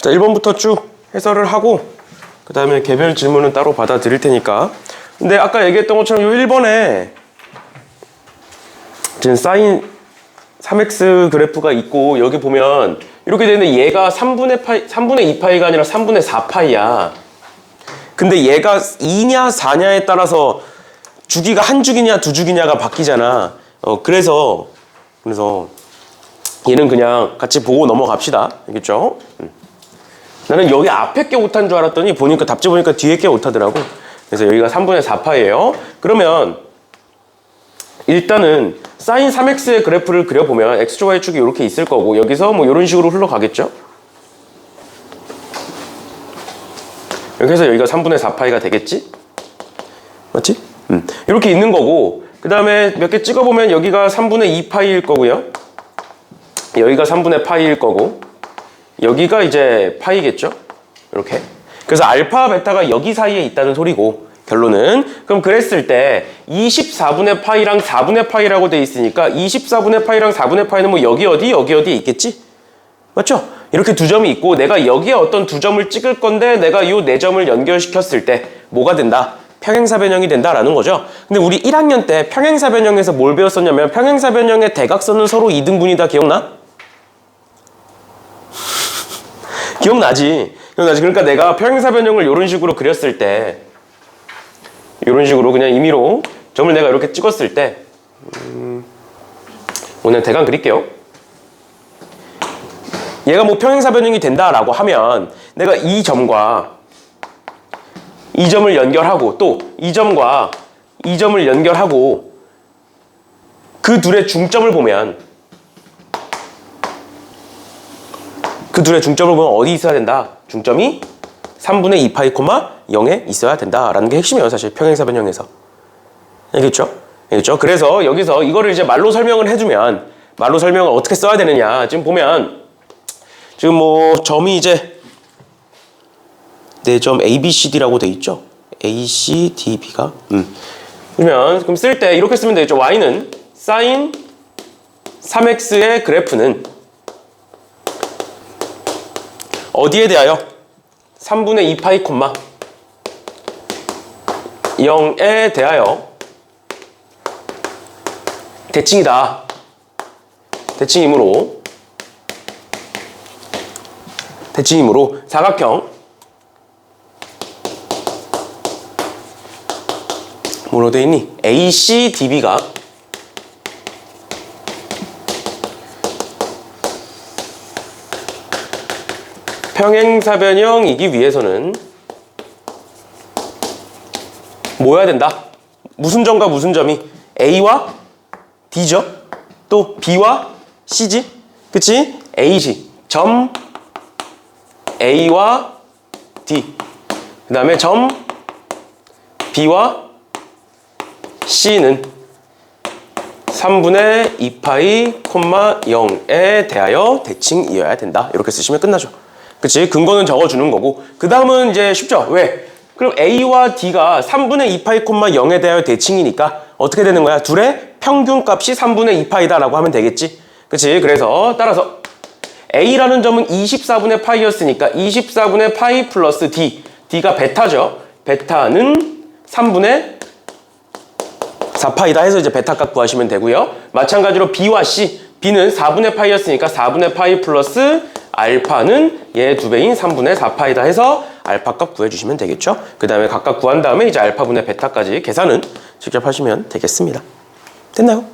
자, 1번부터 쭉 해설을 하고 그 다음에 개별 질문은 따로 받아드릴 테니까. 근데 아까 얘기했던 것처럼 이 1번에 지금 사인 3x 그래프가 있고 여기 보면 이렇게 되는데 얘가 3분의 2파이가 아니라 3분의 4파이야. 근데 얘가 2냐 4냐에 따라서 주기가 한 주기냐 두 주기냐가 바뀌잖아. 그래서 얘는 그냥 같이 보고 넘어갑시다. 알겠죠? 나는 여기 앞에 게 오타인 줄 알았더니 보니까 답지 보니까 뒤에 게 오타더라고. 그래서 여기가 3분의 4파예요. 그러면 일단은 사인 3x의 그래프를 그려보면 x축 y축이 이렇게 있을 거고 여기서 뭐 이런 식으로 흘러가겠죠? 이렇게 해서 여기가 3분의 4파이가 되겠지? 맞지? 이렇게 있는 거고 그 다음에 몇 개 찍어보면 여기가 3분의 2파이일 거고요. 여기가 3분의 파이일 거고 여기가 이제 파이겠죠? 이렇게. 그래서 알파, 베타가 여기 사이에 있다는 소리고 결론은 그럼 그랬을 때 24분의 파이랑 4분의 파이라고 돼 있으니까 24분의 파이랑 4분의 파이는 뭐 여기 어디에 있겠지? 맞죠? 이렇게 두 점이 있고 내가 여기에 어떤 두 점을 찍을 건데 내가 이 네 점을 연결시켰을 때 뭐가 된다? 평행사 변형이 된다라는 거죠. 근데 우리 1학년 때 평행사 변형에서 뭘 배웠었냐면 평행사 변형의 대각선은 서로 이등분이다. 기억나? 기억나지? 그러니까 내가 평행사 변형을 이런 식으로 그렸을 때 이런 식으로 그냥 임의로 점을 내가 이렇게 찍었을 때 오늘 대강 그릴게요. 얘가 뭐 평행사 변형이 된다라고 하면 내가 이 점과 이 점을 연결하고 또 이 점과 이 점을 연결하고 그 둘의 중점을 보면 어디 있어야 된다? 중점이 3분의 2파이, 0에 있어야 된다라는 게 핵심이에요. 사실 평행사 변형에서. 알겠죠? 그래서 여기서 이거를 이제 말로 설명을 해주면 말로 설명을 어떻게 써야 되느냐. 지금 보면 지금 뭐 점이 이제 네 점 A, B, C, D라고 돼 있죠? A, C, D, B가. 그럼 쓸 때 이렇게 쓰면 되겠죠? Y는 sin 3x의 그래프는 어디에 대하여? 3분의 2파이, 0에 대하여 대칭이다. 대칭이므로 사각형 뭐로 돼 있니? AC, DB가 평행사 변형이기 위해서는 뭐 해야 된다? 무슨 점과 무슨 점이? A와 D죠? 또 B와 C지? 그치? A지. 점 A와 D. 그 다음에 점 B와 C는 3분의 2파이, 0에 대하여 대칭이어야 된다. 이렇게 쓰시면 끝나죠. 그치? 근거는 적어주는 거고 그 다음은 이제 쉽죠? 왜? 그럼 A와 D가 3분의 2파이, 0에 대하여 대칭이니까 어떻게 되는 거야? 둘의 평균값이 3분의 2파이다 라고 하면 되겠지? 그치? 그래서 따라서 A라는 점은 24분의 파이였으니까 24분의 파이 플러스 D. D가 베타죠? 베타는 3분의 4파이다 해서 이제 베타값 구하시면 되고요. 마찬가지로 B와 C. B는 4분의 파이였으니까 4분의 파이 플러스 알파는 얘 2배인 3분의 4파이다 해서 알파값 구해주시면 되겠죠. 그 다음에 각각 구한 다음에 이제 알파분의 베타까지 계산은 직접 하시면 되겠습니다. 됐나요?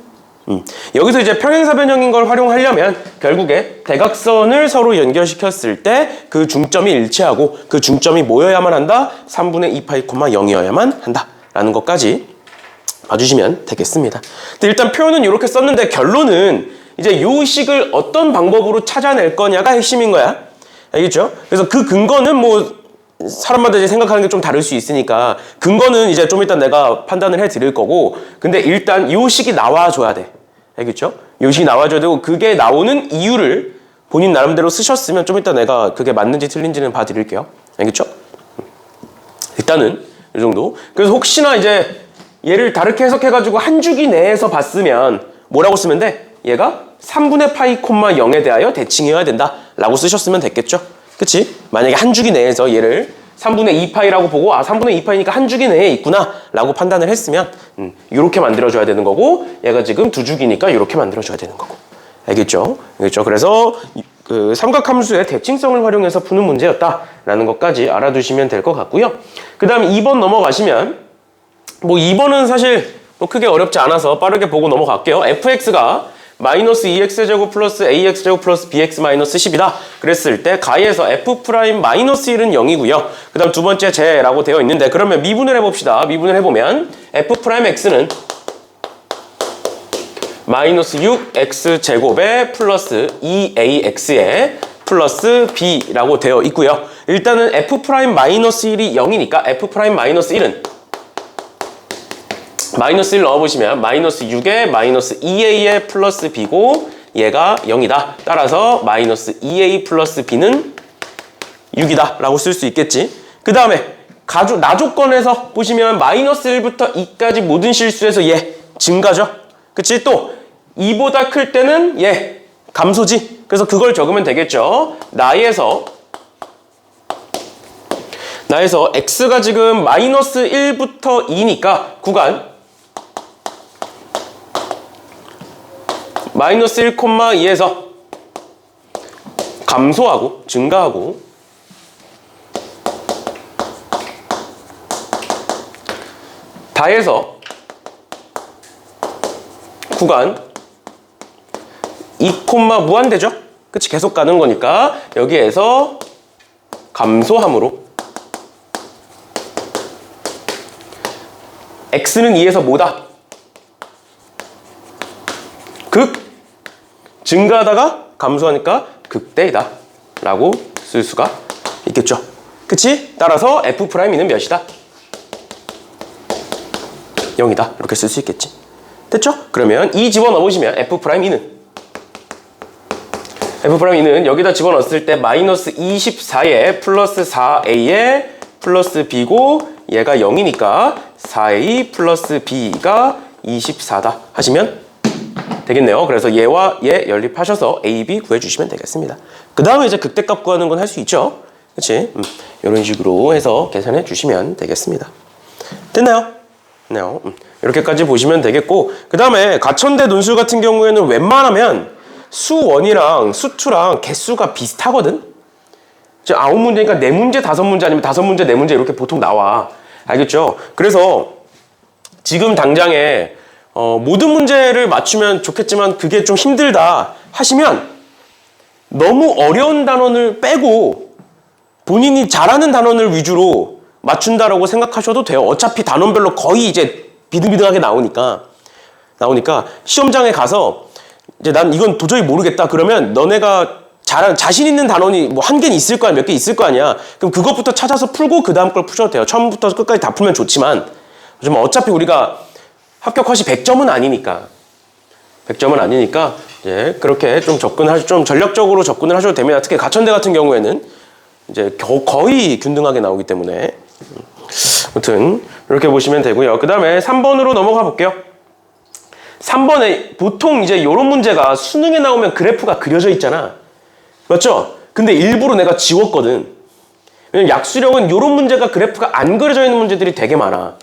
여기서 이제 평행사 변형인 걸 활용하려면 결국에 대각선을 서로 연결시켰을 때 그 중점이 일치하고 그 중점이 모여야만 한다. 3분의 2파이, 0이어야만 한다. 라는 것까지 봐주시면 되겠습니다. 근데 일단 표현은 이렇게 썼는데 결론은 이제 요 식을 어떤 방법으로 찾아낼 거냐가 핵심인 거야. 알겠죠? 그래서 그 근거는 뭐 사람마다 이제 생각하는 게 좀 다를 수 있으니까 근거는 이제 좀 이따 내가 판단을 해 드릴 거고 근데 일단 요 식이 나와줘야 돼. 알겠죠? 요 식이 나와줘야 되고 그게 나오는 이유를 본인 나름대로 쓰셨으면 좀 이따 내가 그게 맞는지 틀린지는 봐 드릴게요. 알겠죠? 일단은 이 정도. 그래서 혹시나 이제 얘를 다르게 해석해가지고 한 주기 내에서 봤으면 뭐라고 쓰면 돼? 얘가 3분의 파이, 0에 대하여 대칭이어야 된다 라고 쓰셨으면 됐겠죠? 그치? 만약에 한 주기 내에서 얘를 3분의 2파이라고 보고 3분의 2파이니까 한 주기 내에 있구나 라고 판단을 했으면 이렇게 만들어줘야 되는 거고 얘가 지금 두 주기니까 이렇게 만들어줘야 되는 거고 알겠죠? 알겠죠? 그래서 그 삼각함수의 대칭성을 활용해서 푸는 문제였다라는 것까지 알아두시면 될 것 같고요. 그 다음 2번 넘어가시면 뭐 2번은 사실 뭐 크게 어렵지 않아서 빠르게 보고 넘어갈게요. fx가 마이너스 2x제곱 플러스 ax제곱 플러스 bx 마이너스 10이다. 그랬을 때 가에서 f 프라임 마이너스 1은 0이고요. 그 다음 두 번째 제라고 되어 있는데 그러면 미분을 해봅시다. 미분을 해보면 f 프라임 x는 마이너스 6x제곱에 플러스 2ax에 플러스 b라고 되어 있고요. 일단은 f 프라임 마이너스 1이 0이니까 f 프라임 마이너스 1은 마이너스 1 넣어보시면 마이너스 6에 마이너스 2a에 플러스 b고 얘가 0이다. 따라서 마이너스 2a 플러스 b는 6이다 라고 쓸 수 있겠지. 그 다음에 나조건에서 보시면 마이너스 1부터 2까지 모든 실수에서 얘 증가죠. 그치? 또 2보다 클 때는 얘 감소지. 그래서 그걸 적으면 되겠죠. 나에서 x가 지금 마이너스 1부터 2니까 구간 마이너스 1,2에서 감소하고 증가하고 다에서 구간 2, 무한대죠? 그치? 계속 가는 거니까 여기에서 감소함으로 x는 2에서 뭐다? 증가하다가 감소하니까 극대이다 라고 쓸 수가 있겠죠. 그치? 따라서 f'는 몇이다? 0이다 이렇게 쓸 수 있겠지. 됐죠? 그러면 2 집어넣으시면 f'는 여기다 집어넣었을 때 마이너스 24에 플러스 4a에 플러스 b고 얘가 0이니까 4a 플러스 b가 24다 하시면 되겠네요. 그래서 얘와 얘 연립하셔서 a, b 구해주시면 되겠습니다. 그 다음에 이제 극대값 구하는 건 할 수 있죠. 그치? 이런 식으로 해서 계산해 주시면 되겠습니다. 됐나요? 됐나요? 이렇게까지 보시면 되겠고 그 다음에 가천대 논술 같은 경우에는 웬만하면 수1이랑 수2랑 개수가 비슷하거든? 9문제니까 4문제, 5문제 아니면 5문제, 4문제 이렇게 보통 나와. 알겠죠? 그래서 지금 당장에 모든 문제를 맞추면 좋겠지만 그게 좀 힘들다 하시면 너무 어려운 단원을 빼고 본인이 잘하는 단원을 위주로 맞춘다라고 생각하셔도 돼요. 어차피 단원별로 거의 이제 비등비등하게 나오니까 시험장에 가서 이제 난 이건 도저히 모르겠다 그러면 너네가 자신 있는 단원이 뭐 한 개는 있을 거야, 몇 개 있을 거 아니야. 그럼 그것부터 찾아서 풀고 그 다음 걸 푸셔도 돼요. 처음부터 끝까지 다 풀면 좋지만 어차피 우리가 합격 컷이 100점은 아니니까. 100점은 아니니까 이제 그렇게 좀 좀 전략적으로 접근을 하셔도 됩니다. 특히 가천대 같은 경우에는 이제 거의 균등하게 나오기 때문에 아무튼 이렇게 보시면 되고요. 그 다음에 3번으로 넘어가 볼게요. 3번에 보통 이제 이런 문제가 수능에 나오면 그래프가 그려져 있잖아. 맞죠? 근데 일부러 내가 지웠거든. 왜냐면 약수령은 이런 문제가 그래프가 안 그려져 있는 문제들이 되게 많아.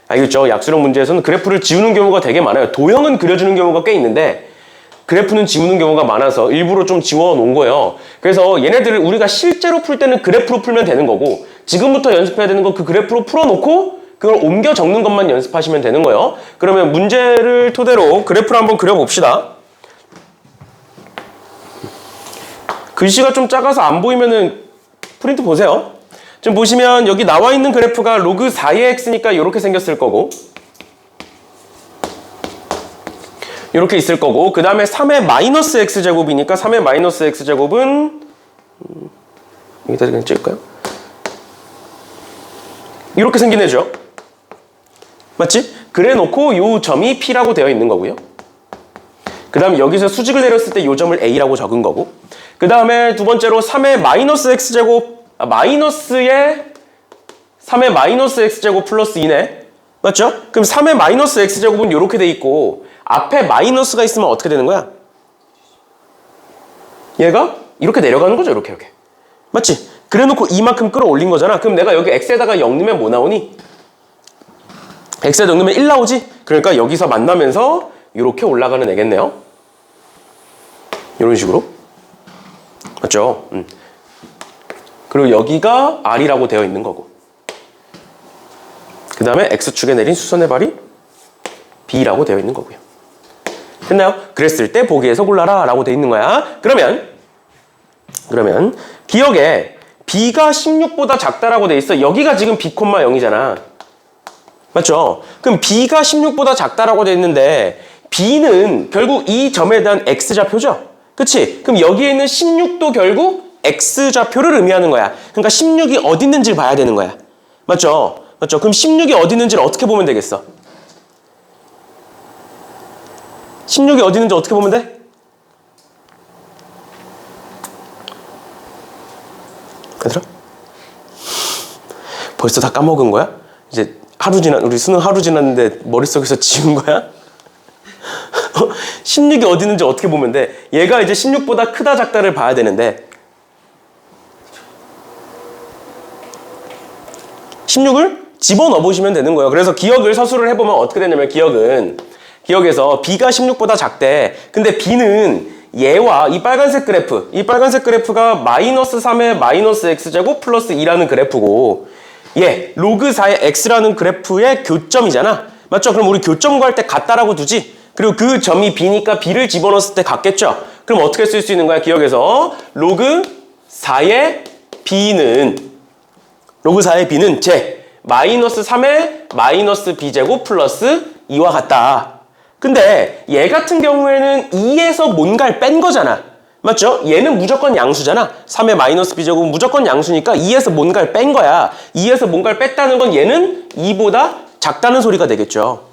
알겠죠? 약수령 문제에서는 그래프를 지우는 경우가 되게 많아요. 도형은 그려주는 경우가 꽤 있는데 그래프는 지우는 경우가 많아서 일부러 좀 지워 놓은 거예요. 그래서 얘네들을 우리가 실제로 풀 때는 그래프로 풀면 되는 거고 지금부터 연습해야 되는 건 그 그래프로 풀어놓고 그걸 옮겨 적는 것만 연습하시면 되는 거예요. 그러면 문제를 토대로 그래프를 한번 그려봅시다. 글씨가 좀 작아서 안 보이면은 프린트 보세요. 지금 보시면 여기 나와 있는 그래프가 로그 4의 x니까 이렇게 생겼을 거고 이렇게 있을 거고 그 다음에 3의 마이너스 x제곱이니까 3의 마이너스 x제곱은 여기다 그냥 찍을까요? 이렇게 생긴 애죠. 맞지? 그래 놓고 요 점이 P라고 되어 있는 거고요. 그 다음에 여기서 수직을 내렸을 때 요 점을 A라고 적은 거고 그 다음에 두 번째로 3의 마이너스 x제곱 마이너스에 3의 마이너스 x제곱 플러스 2네. 맞죠? 그럼 3의 마이너스 x제곱은 이렇게 돼 있고 앞에 마이너스가 있으면 어떻게 되는 거야? 얘가 이렇게 내려가는 거죠. 이렇게. 맞지? 그래놓고 이만큼 끌어올린 거잖아. 그럼 내가 여기 x에다가 0 넣으면 뭐 나오니? x에다 0 넣으면 1 나오지? 그러니까 여기서 만나면서 이렇게 올라가는 애겠네요. 이런 식으로. 맞죠? 그리고 여기가 r이라고 되어 있는 거고. 그 다음에 x축에 내린 수선의 발이 b라고 되어 있는 거고요. 됐나요? 그랬을 때 보기에서 골라라 라고 되어 있는 거야. 그러면 기억에 b가 16보다 작다라고 돼 있어. 여기가 지금 b, 0이잖아. 맞죠? 그럼 b가 16보다 작다라고 돼 있는데 b는 결국 이 점에 대한 x좌표죠? 그치? 그럼 여기에 있는 16도 결국 x좌표를 의미하는 거야. 그러니까 16이 어디 있는지를 봐야 되는 거야. 맞죠? 맞죠? 그럼 16이 어디 있는지를 어떻게 보면 되겠어? 16이 어디 있는지 어떻게 보면 돼? 얘들아? 벌써 다 까먹은 거야? 이제 우리 수능 하루 지났는데 머릿속에서 지운 거야? 16이 어디 있는지 어떻게 보면 돼? 얘가 이제 16보다 크다 작다를 봐야 되는데 16을 집어넣어 보시면 되는 거예요. 그래서 기억을 서술을 해보면 어떻게 되냐면 기억에서 b가 16보다 작대. 근데 b는 얘와 이 빨간색 그래프가 마이너스 3의 마이너스 x제곱 플러스 2라는 그래프고 얘 로그 4의 x라는 그래프의 교점이잖아. 맞죠? 그럼 우리 교점 구할 때 같다라고 두지? 그리고 그 점이 b니까 b를 집어넣었을 때 같겠죠? 그럼 어떻게 쓸 수 있는 거야? 기억에서 로그 4의 b는 제 마이너스 3의 마이너스 b제곱 플러스 2와 같다. 근데 얘 같은 경우에는 2에서 뭔가를 뺀 거잖아. 맞죠? 얘는 무조건 양수잖아. 3의 마이너스 b제곱은 무조건 양수니까 2에서 뭔가를 뺀 거야. 2에서 뭔가를 뺐다는 건 얘는 2보다 작다는 소리가 되겠죠.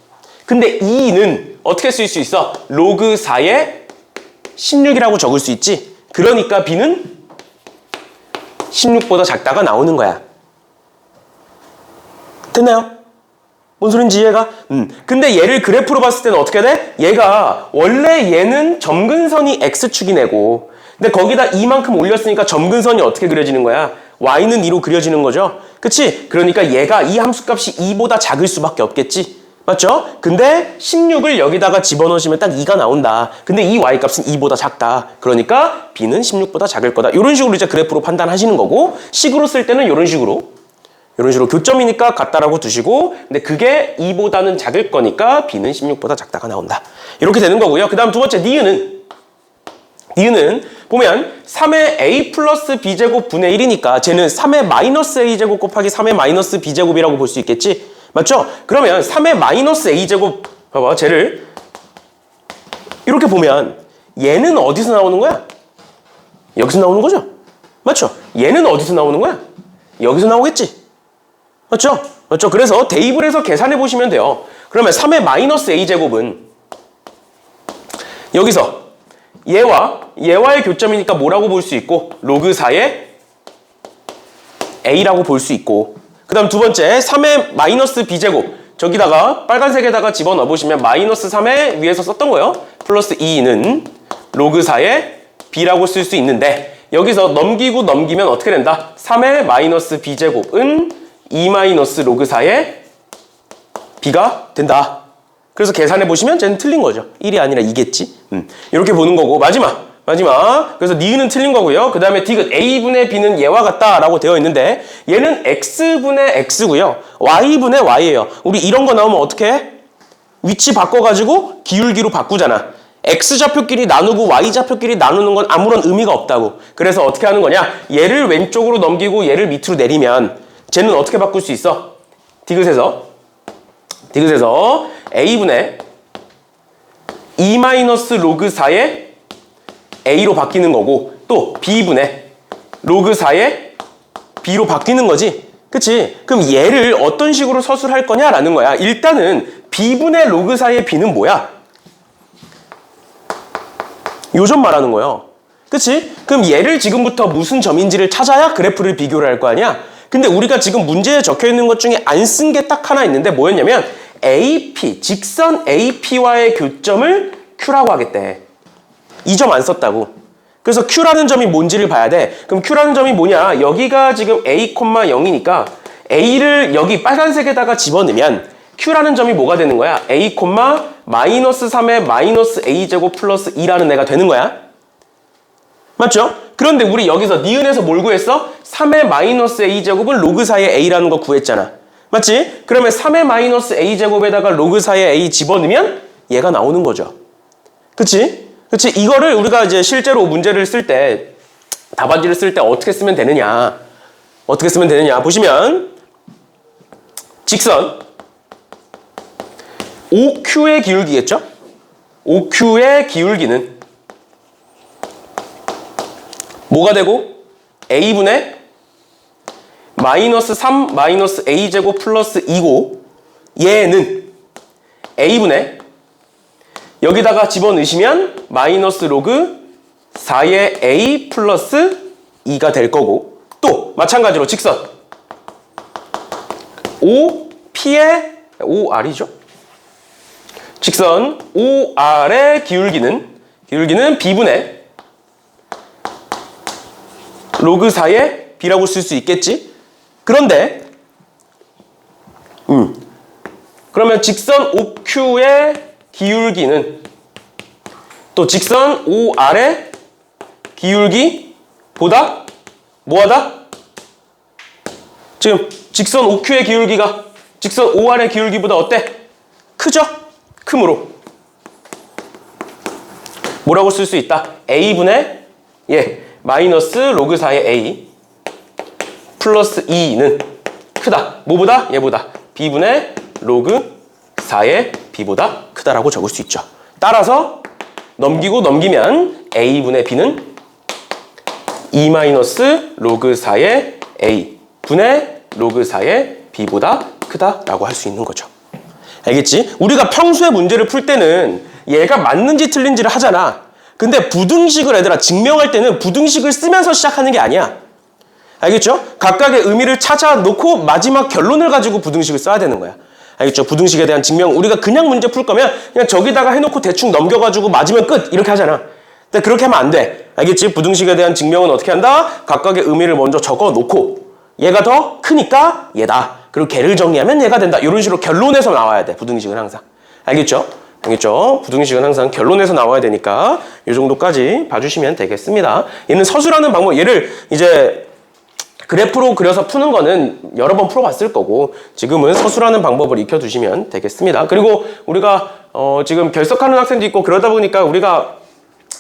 근데 2는 어떻게 쓸 수 있어? 로그 4의 16이라고 적을 수 있지. 그러니까 b는 16보다 작다가 나오는 거야. 됐나요? 뭔 소린지 이해가? 근데 얘를 그래프로 봤을 때는 어떻게 돼? 원래 얘는 점근선이 x축이 내고 근데 거기다 이만큼 올렸으니까 점근선이 어떻게 그려지는 거야? y는 2로 그려지는 거죠? 그치? 그러니까 얘가 이 함수값이 2보다 작을 수밖에 없겠지? 맞죠? 근데 16을 여기다가 집어넣으시면 딱 2가 나온다. 근데 이 y값은 2보다 작다. 그러니까 b는 16보다 작을 거다. 이런 식으로 이제 그래프로 판단하시는 거고 식으로 쓸 때는 이런 식으로 교점이니까 같다라고 두시고 근데 그게 2보다는 작을 거니까 b는 16보다 작다가 나온다. 이렇게 되는 거고요. 그 다음 두 번째 니은은 보면 3의 a 플러스 b제곱 분의 1이니까 쟤는 3의 마이너스 a제곱 곱하기 3의 마이너스 b제곱이라고 볼 수 있겠지? 맞죠? 그러면 3의 마이너스 a제곱 봐봐 쟤를 이렇게 보면 얘는 어디서 나오는 거야? 여기서 나오는 거죠? 맞죠? 얘는 어디서 나오는 거야? 여기서 나오겠지? 맞죠? 그래서 대입을 해서 계산해 보시면 돼요. 그러면 3의 마이너스 a제곱은 여기서 얘와의 교점이니까 뭐라고 볼 수 있고 로그 4의 a라고 볼 수 있고 그 다음 두 번째 3의 마이너스 b제곱 저기다가 빨간색에다가 집어넣어 보시면 마이너스 3의 위에서 썼던 거예요. 플러스 2는 로그 4의 b라고 쓸 수 있는데 여기서 넘기면 어떻게 된다? 3의 마이너스 b제곱은 2 마이너스 로그 4의 b가 된다. 그래서 계산해 보시면 쟤는 틀린 거죠. 1이 아니라 2겠지. 이렇게 보는 거고 마지막. 그래서 니은은 틀린 거고요. 그 다음에 디귿 a분의 b는 얘와 같다라고 되어 있는데 얘는 x분의 x고요. y분의 y예요. 우리 이런 거 나오면 어떻게 해? 위치 바꿔가지고 기울기로 바꾸잖아. x좌표끼리 나누고 y좌표끼리 나누는 건 아무런 의미가 없다고. 그래서 어떻게 하는 거냐? 얘를 왼쪽으로 넘기고 얘를 밑으로 내리면 쟤는 어떻게 바꿀 수 있어? 디귿에서 a분의 2 마이너스 로그 4의 a로 바뀌는 거고 또 b분의 로그 4의 b로 바뀌는 거지. 그치? 그럼 얘를 어떤 식으로 서술할 거냐라는 거야. 일단은 b분의 로그 4의 b는 뭐야? 요 점 말하는 거예요. 그치? 그럼 얘를 지금부터 무슨 점인지를 찾아야 그래프를 비교를 할 거 아니야? 근데 우리가 지금 문제에 적혀있는 것 중에 안 쓴 게 딱 하나 있는데 뭐였냐면 AP, 직선 AP와의 교점을 Q라고 하겠대. 이 점 안 썼다고. 그래서 Q라는 점이 뭔지를 봐야 돼. 그럼 Q라는 점이 뭐냐? 여기가 지금 A, 0이니까 A를 여기 빨간색에다가 집어넣으면 Q라는 점이 뭐가 되는 거야? A, 마이너스 3의 마이너스 A제곱 플러스 2라는 애가 되는 거야. 맞죠? 그런데 우리 여기서 니은에서 뭘 구했어? 3의 마이너스 A제곱은 로그 4의 A라는 거 구했잖아. 맞지? 그러면 3의 마이너스 A제곱에다가 로그 4의 A 집어넣으면 얘가 나오는 거죠. 그치? 그치? 이거를 우리가 이제 실제로 문제를 쓸 때, 답안지를 쓸 때 어떻게 쓰면 되느냐. 어떻게 쓰면 되느냐. 보시면, 직선, OQ의 기울기겠죠? OQ의 기울기는 뭐가 되고? A분의 마이너스 3 마이너스 A제곱 플러스 2고 얘는 A분의 여기다가 집어넣으시면 마이너스 로그 4의 A 플러스 2가 될 거고 또 마찬가지로 직선 OP의 OR이죠. 직선 OR의 기울기는 B분의 로그 4의 B라고 쓸 수 있겠지? 그런데 그러면 직선 OQ의 기울기는 또 직선 OR의 기울기보다 뭐하다? 지금 직선 OQ의 기울기가 직선 OR의 기울기보다 어때? 크죠? 크므로 뭐라고 쓸 수 있다? A분의 마이너스 로그 4의 A 플러스 2는 크다. 뭐보다? 얘보다. B분의 로그 4의 B보다 크다라고 적을 수 있죠. 따라서 넘기면 A분의 B는 2 마이너스 로그 4의 A 분의 로그 4의 B보다 크다라고 할 수 있는 거죠. 알겠지? 우리가 평소에 문제를 풀 때는 얘가 맞는지 틀린지를 하잖아. 근데 부등식을 얘들아 증명할 때는 부등식을 쓰면서 시작하는 게 아니야. 알겠죠? 각각의 의미를 찾아 놓고 마지막 결론을 가지고 부등식을 써야 되는 거야. 알겠죠? 부등식에 대한 증명 우리가 그냥 문제 풀 거면 그냥 저기다가 해놓고 대충 넘겨가지고 맞으면 끝 이렇게 하잖아. 근데 그렇게 하면 안 돼. 알겠지? 부등식에 대한 증명은 어떻게 한다? 각각의 의미를 먼저 적어 놓고 얘가 더 크니까 얘다. 그리고 걔를 정리하면 얘가 된다. 이런 식으로 결론에서 나와야 돼. 부등식은 항상. 알겠죠? 알겠죠? 부등식은 항상 결론에서 나와야 되니까 이 정도까지 봐주시면 되겠습니다. 얘는 서술하는 방법, 얘를 이제 그래프로 그려서 푸는 거는 여러 번 풀어봤을 거고 지금은 서술하는 방법을 익혀두시면 되겠습니다. 그리고 우리가 지금 결석하는 학생도 있고 그러다 보니까 우리가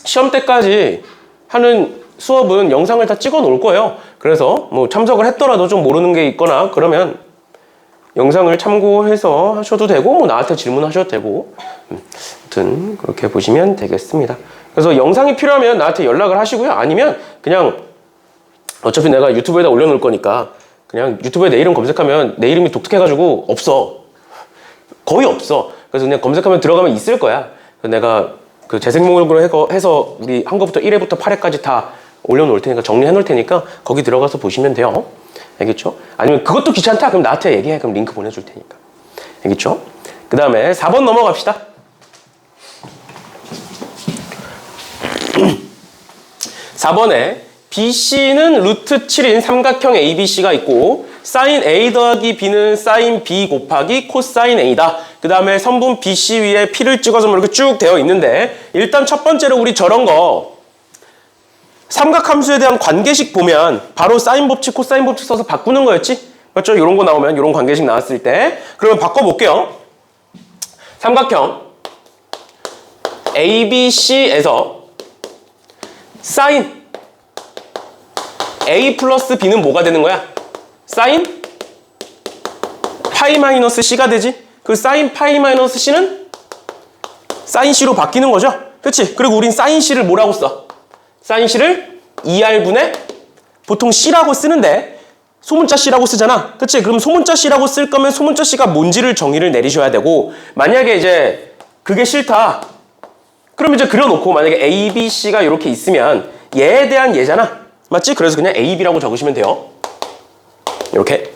시험 때까지 하는 수업은 영상을 다 찍어 놓을 거예요. 그래서 뭐 참석을 했더라도 좀 모르는 게 있거나 그러면 영상을 참고해서 하셔도 되고 뭐 나한테 질문하셔도 되고 아무튼 그렇게 보시면 되겠습니다. 그래서 영상이 필요하면 나한테 연락을 하시고요. 아니면 그냥 어차피 내가 유튜브에다 올려놓을 거니까 그냥 유튜브에 내 이름 검색하면 내 이름이 독특해가지고 없어. 거의 없어. 그래서 그냥 검색하면 들어가면 있을 거야. 그래서 내가 그 재생목록으로 해서 우리 한 거부터 1회부터 8회까지 다 올려놓을 테니까 정리해 놓을 테니까 거기 들어가서 보시면 돼요. 알겠죠? 아니면 그것도 귀찮다? 그럼 나한테 얘기해. 그럼 링크 보내줄 테니까. 알겠죠? 그 다음에 4번 넘어갑시다. 4번에 BC는 루트 7인 삼각형 ABC가 있고 사인 A 더하기 B는 사인 B 곱하기 코사인 A다. 그 다음에 선분 BC 위에 P를 찍어서 이렇게 쭉 되어 있는데 일단 첫 번째로 우리 저런 거 삼각함수에 대한 관계식 보면 바로 사인 법칙, 코사인 법칙 써서 바꾸는 거였지? 맞죠? 이런 거 나오면 이런 관계식 나왔을 때 그러면 바꿔볼게요. 삼각형 ABC에서 사인 A 플러스 B는 뭐가 되는 거야? 사인 파이 마이너스 C가 되지? 그 사인 파이 마이너스 C는 사인 C로 바뀌는 거죠? 그렇지? 그리고 우린 사인 C를 뭐라고 써? 사인 C를 2R분의 보통 C라고 쓰는데 소문자 C라고 쓰잖아. 그치? 그럼 소문자 C라고 쓸 거면 소문자 C가 뭔지를 정의를 내리셔야 되고 만약에 이제 그게 싫다. 그럼 이제 그려놓고 만약에 A, B, C가 이렇게 있으면 얘에 대한 얘잖아. 맞지? 그래서 그냥 A, B라고 적으시면 돼요. 이렇게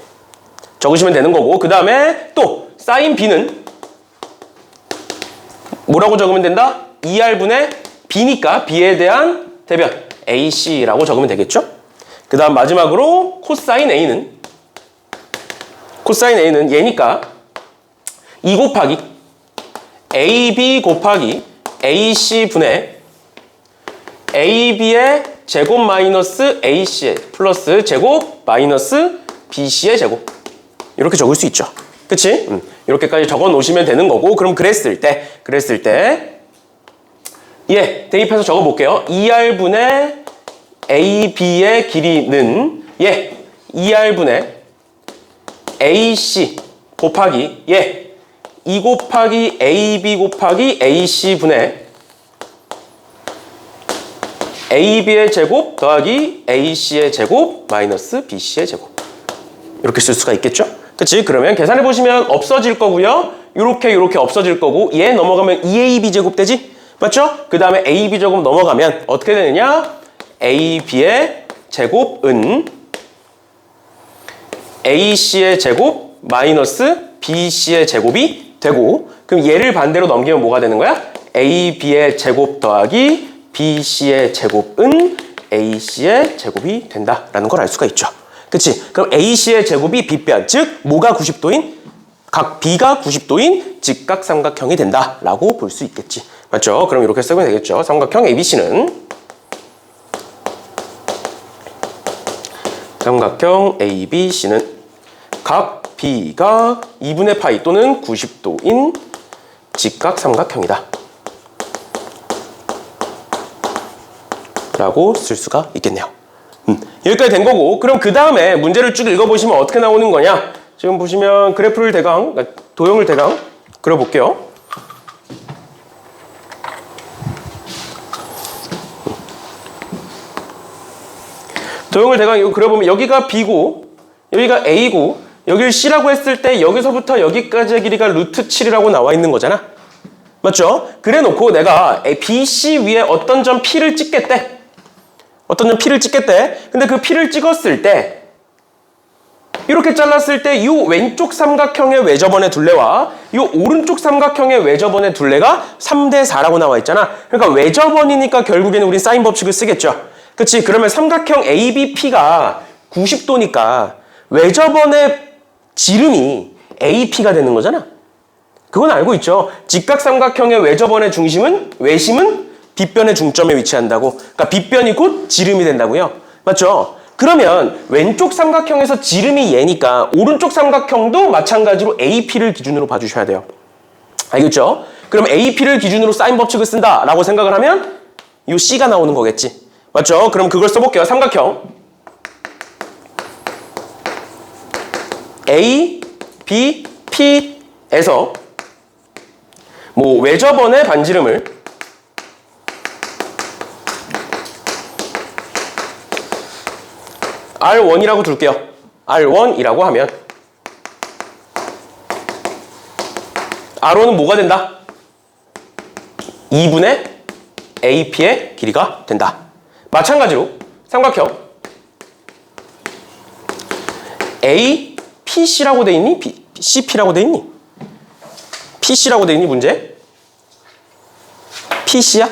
적으시면 되는 거고 그 다음에 또 사인 B는 뭐라고 적으면 된다? 2R분의 B니까 B에 대한 대변 AC라고 적으면 되겠죠? 그 다음 마지막으로 코사인 A는 얘니까 2 곱하기 AB 곱하기 AC 분의 AB의 제곱 마이너스 AC의 플러스 제곱 마이너스 BC의 제곱 이렇게 적을 수 있죠. 그치? 이렇게까지 적어 놓으시면 되는 거고 그럼 그랬을 때 예, 대입해서 적어 볼게요. 2R분의 AB의 길이는 2R분의 AC 곱하기 2 곱하기 AB 곱하기 AC분의 AB의 제곱 더하기 AC의 제곱 마이너스 BC의 제곱 이렇게 쓸 수가 있겠죠? 그치? 그러면 계산해 보시면 없어질 거고요. 요렇게 없어질 거고 얘 넘어가면 2AB 제곱 되지? 맞죠? 그 다음에 AB 제곱 넘어가면 어떻게 되느냐? AB의 제곱은 AC의 제곱 마이너스 BC의 제곱이 되고 그럼 얘를 반대로 넘기면 뭐가 되는 거야? AB의 제곱 더하기 BC의 제곱은 AC의 제곱이 된다라는 걸 알 수가 있죠. 그치? 그럼 AC의 제곱이 빗변, 즉 뭐가 90도인? 각 B가 90도인 직각삼각형이 된다라고 볼 수 있겠지. 맞죠? 그럼 이렇게 쓰면 되겠죠. 삼각형 ABC는 각 B가 2분의 파이 또는 90도인 직각삼각형이다 라고 쓸 수가 있겠네요. 여기까지 된 거고 그럼 그 다음에 문제를 쭉 읽어보시면 어떻게 나오는 거냐? 지금 보시면 그래프를 도형을 대강 그려볼게요. 도형을 대강 이거 그려보면 여기가 B고 여기가 A고 여기를 C라고 했을 때 여기서부터 여기까지의 길이가 루트 7이라고 나와 있는 거잖아. 맞죠? 그래 놓고 내가 BC 위에 어떤 점 P를 찍겠대. 근데 그 P를 찍었을 때 이렇게 잘랐을 때 이 왼쪽 삼각형의 외접원의 둘레와 이 오른쪽 삼각형의 외접원의 둘레가 3대4라고 나와 있잖아. 그러니까 외접원이니까 결국에는 우린 사인 법칙을 쓰겠죠. 그치? 그러면 삼각형 ABP가 90도니까 외접원의 지름이 AP가 되는 거잖아. 그건 알고 있죠. 직각삼각형의 외접원의 외심은 빗변의 중점에 위치한다고. 그러니까 빗변이 곧 지름이 된다고요. 맞죠? 그러면 왼쪽 삼각형에서 지름이 얘니까 오른쪽 삼각형도 마찬가지로 AP를 기준으로 봐주셔야 돼요. 알겠죠? 그럼 AP를 기준으로 사인 법칙을 쓴다라고 생각을 하면 이 C가 나오는 거겠지. 맞죠? 그럼 그걸 써볼게요. 삼각형 A, B, P에서 뭐 외접원의 반지름을 R1이라고 둘게요. R1이라고 하면 R1은 뭐가 된다? 2분의 AP의 길이가 된다. 마찬가지로 삼각형 APC라고 돼 있니? CP라고 돼 있니? PC라고 돼 있니 문제? PC야?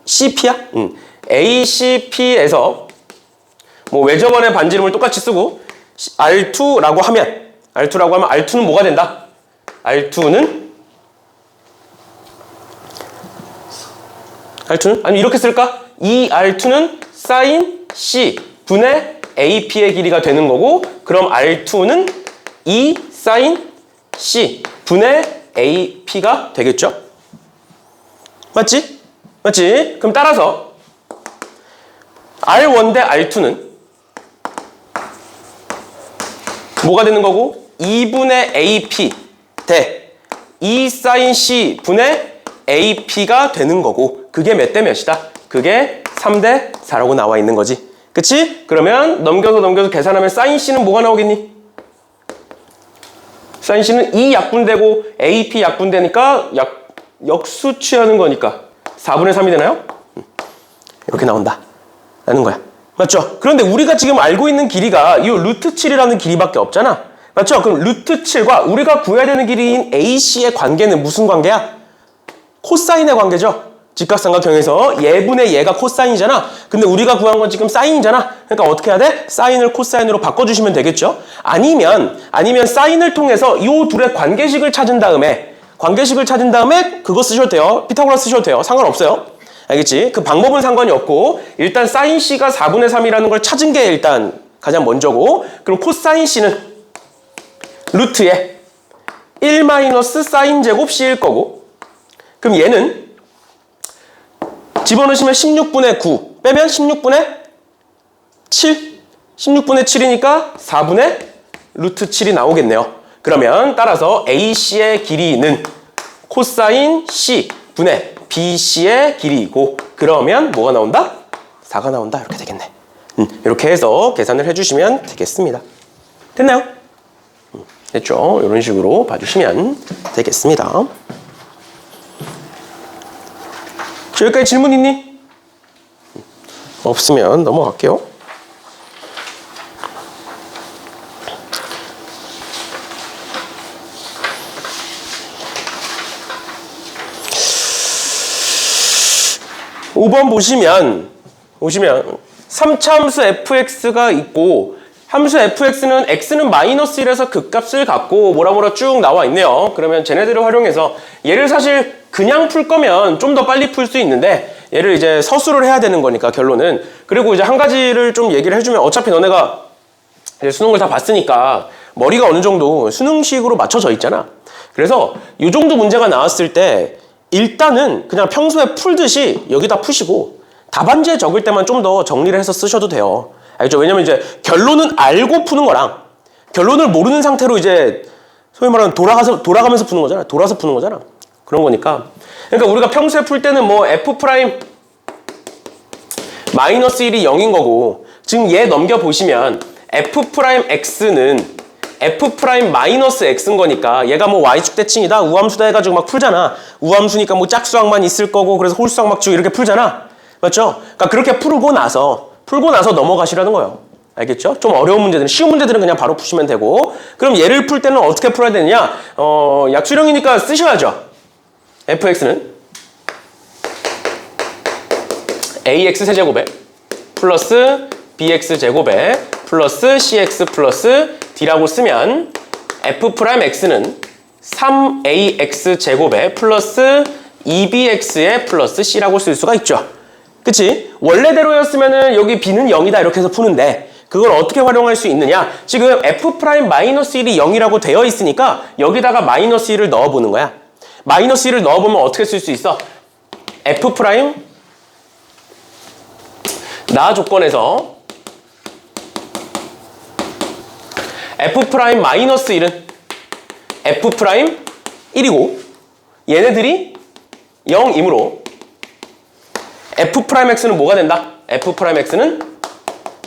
CP야? ACP에서 뭐 외접원의 반지름을 똑같이 쓰고 R2라고 하면 R2는 뭐가 된다? R2는 아니 이렇게 쓸까? 이 R2는 사인 C 분의 AP의 길이가 되는 거고 그럼 R2는 2 사인 C 분의 AP가 되겠죠? 맞지? 그럼 따라서 R1 대 R2는 뭐가 되는 거고 2분의 AP 대 2 사인 C 분의 AP가 되는 거고 그게 몇 대 몇이다? 그게 3대 4라고 나와 있는 거지. 그치? 그러면 넘겨서 계산하면 사인 C는 뭐가 나오겠니? 사인 C는 2 약분되고 AP 약분되니까 역수 취하는 거니까 4분의 3이 되나요? 이렇게 나온다 라는 거야. 맞죠? 그런데 우리가 지금 알고 있는 길이가 이 루트 7이라는 길이밖에 없잖아. 맞죠? 그럼 루트 7과 우리가 구해야 되는 길이인 AC의 관계는 무슨 관계야? 코사인의 관계죠. 직각삼각형에서 얘분의 얘가 코사인이잖아. 근데 우리가 구한 건 지금 사인이잖아. 그러니까 어떻게 해야 돼? 사인을 코사인으로 바꿔주시면 되겠죠. 아니면 사인을 통해서 이 둘의 관계식을 찾은 다음에 그거 쓰셔도 돼요. 피타고라스 쓰셔도 돼요. 상관없어요. 알겠지? 그 방법은 상관이 없고 일단 사인 C가 4분의 3이라는 걸 찾은 게 일단 가장 먼저고, 그럼 코사인 C는 루트에 1 마이너스 사인 제곱 C일 거고, 그럼 얘는 집어넣으시면 16분의 9 빼면 16분의 7 16분의 7이니까 4분의 루트 7이 나오겠네요. 그러면 따라서 AC의 길이는 코사인 C 분의 BC의 길이이고, 그러면 뭐가 나온다? 4가 나온다. 이렇게 되겠네. 이렇게 해서 계산을 해주시면 되겠습니다. 됐나요? 됐죠? 이런 식으로 봐주시면 되겠습니다. 여기까지 질문 있니? 없으면 넘어갈게요. (5번) 보시면 3차함수 fx가 있고, 함수 fx는 x는 마이너스 1에서 극값을 갖고 뭐라 쭉 나와 있네요. 그러면 쟤네들을 활용해서 얘를 사실 그냥 풀 거면 좀 더 빨리 풀 수 있는데, 얘를 이제 서술을 해야 되는 거니까 결론은. 그리고 이제 한 가지를 좀 얘기를 해주면, 어차피 너네가 이제 수능을 다 봤으니까 머리가 어느 정도 수능식으로 맞춰져 있잖아. 그래서 이 정도 문제가 나왔을 때 일단은 그냥 평소에 풀듯이 여기다 푸시고 답안지에 적을 때만 좀 더 정리를 해서 쓰셔도 돼요. 알겠죠? 왜냐면 이제 결론은 알고 푸는 거랑 결론을 모르는 상태로 이제 소위 말하는 돌아가면서 푸는 거잖아. 돌아서 푸는 거잖아. 그런 거니까. 그러니까 우리가 평소에 풀 때는 뭐 f 프라임 마이너스 1이 0인 거고, 지금 얘 넘겨보시면 f 프라임 x는 f 프라임 마이너스 x인 거니까 얘가 뭐 y축 대칭이다 우함수다 해가지고 막 풀잖아. 우함수니까 뭐 짝수항만 있을 거고, 그래서 홀수항 막 쭉 이렇게 풀잖아. 맞죠? 그러니까 그렇게 풀고 나서 넘어가시라는 거예요. 알겠죠? 좀 어려운 문제들은, 쉬운 문제들은 그냥 바로 푸시면 되고, 그럼 얘를 풀 때는 어떻게 풀어야 되느냐? 약수령이니까 쓰셔야죠. fx는 ax 세제곱에 플러스 bx 제곱에 플러스 cx 플러스 d라고 쓰면 f 프라임 x는 3ax 제곱에 플러스 2bx에 플러스 c라고 쓸 수가 있죠. 그치? 원래대로였으면은 여기 b는 0이다 이렇게 해서 푸는데, 그걸 어떻게 활용할 수 있느냐? 지금 f 프라임 마이너스 1이 0이라고 되어 있으니까 여기다가 마이너스 1을 넣어보는 거야. 마이너스 1을 넣어보면 어떻게 쓸 수 있어? f 프라임 나 조건에서 f 프라임 마이너스 1은 f 프라임 1이고 얘네들이 0이므로 f 프라임 x는 뭐가 된다? f 프라임 x는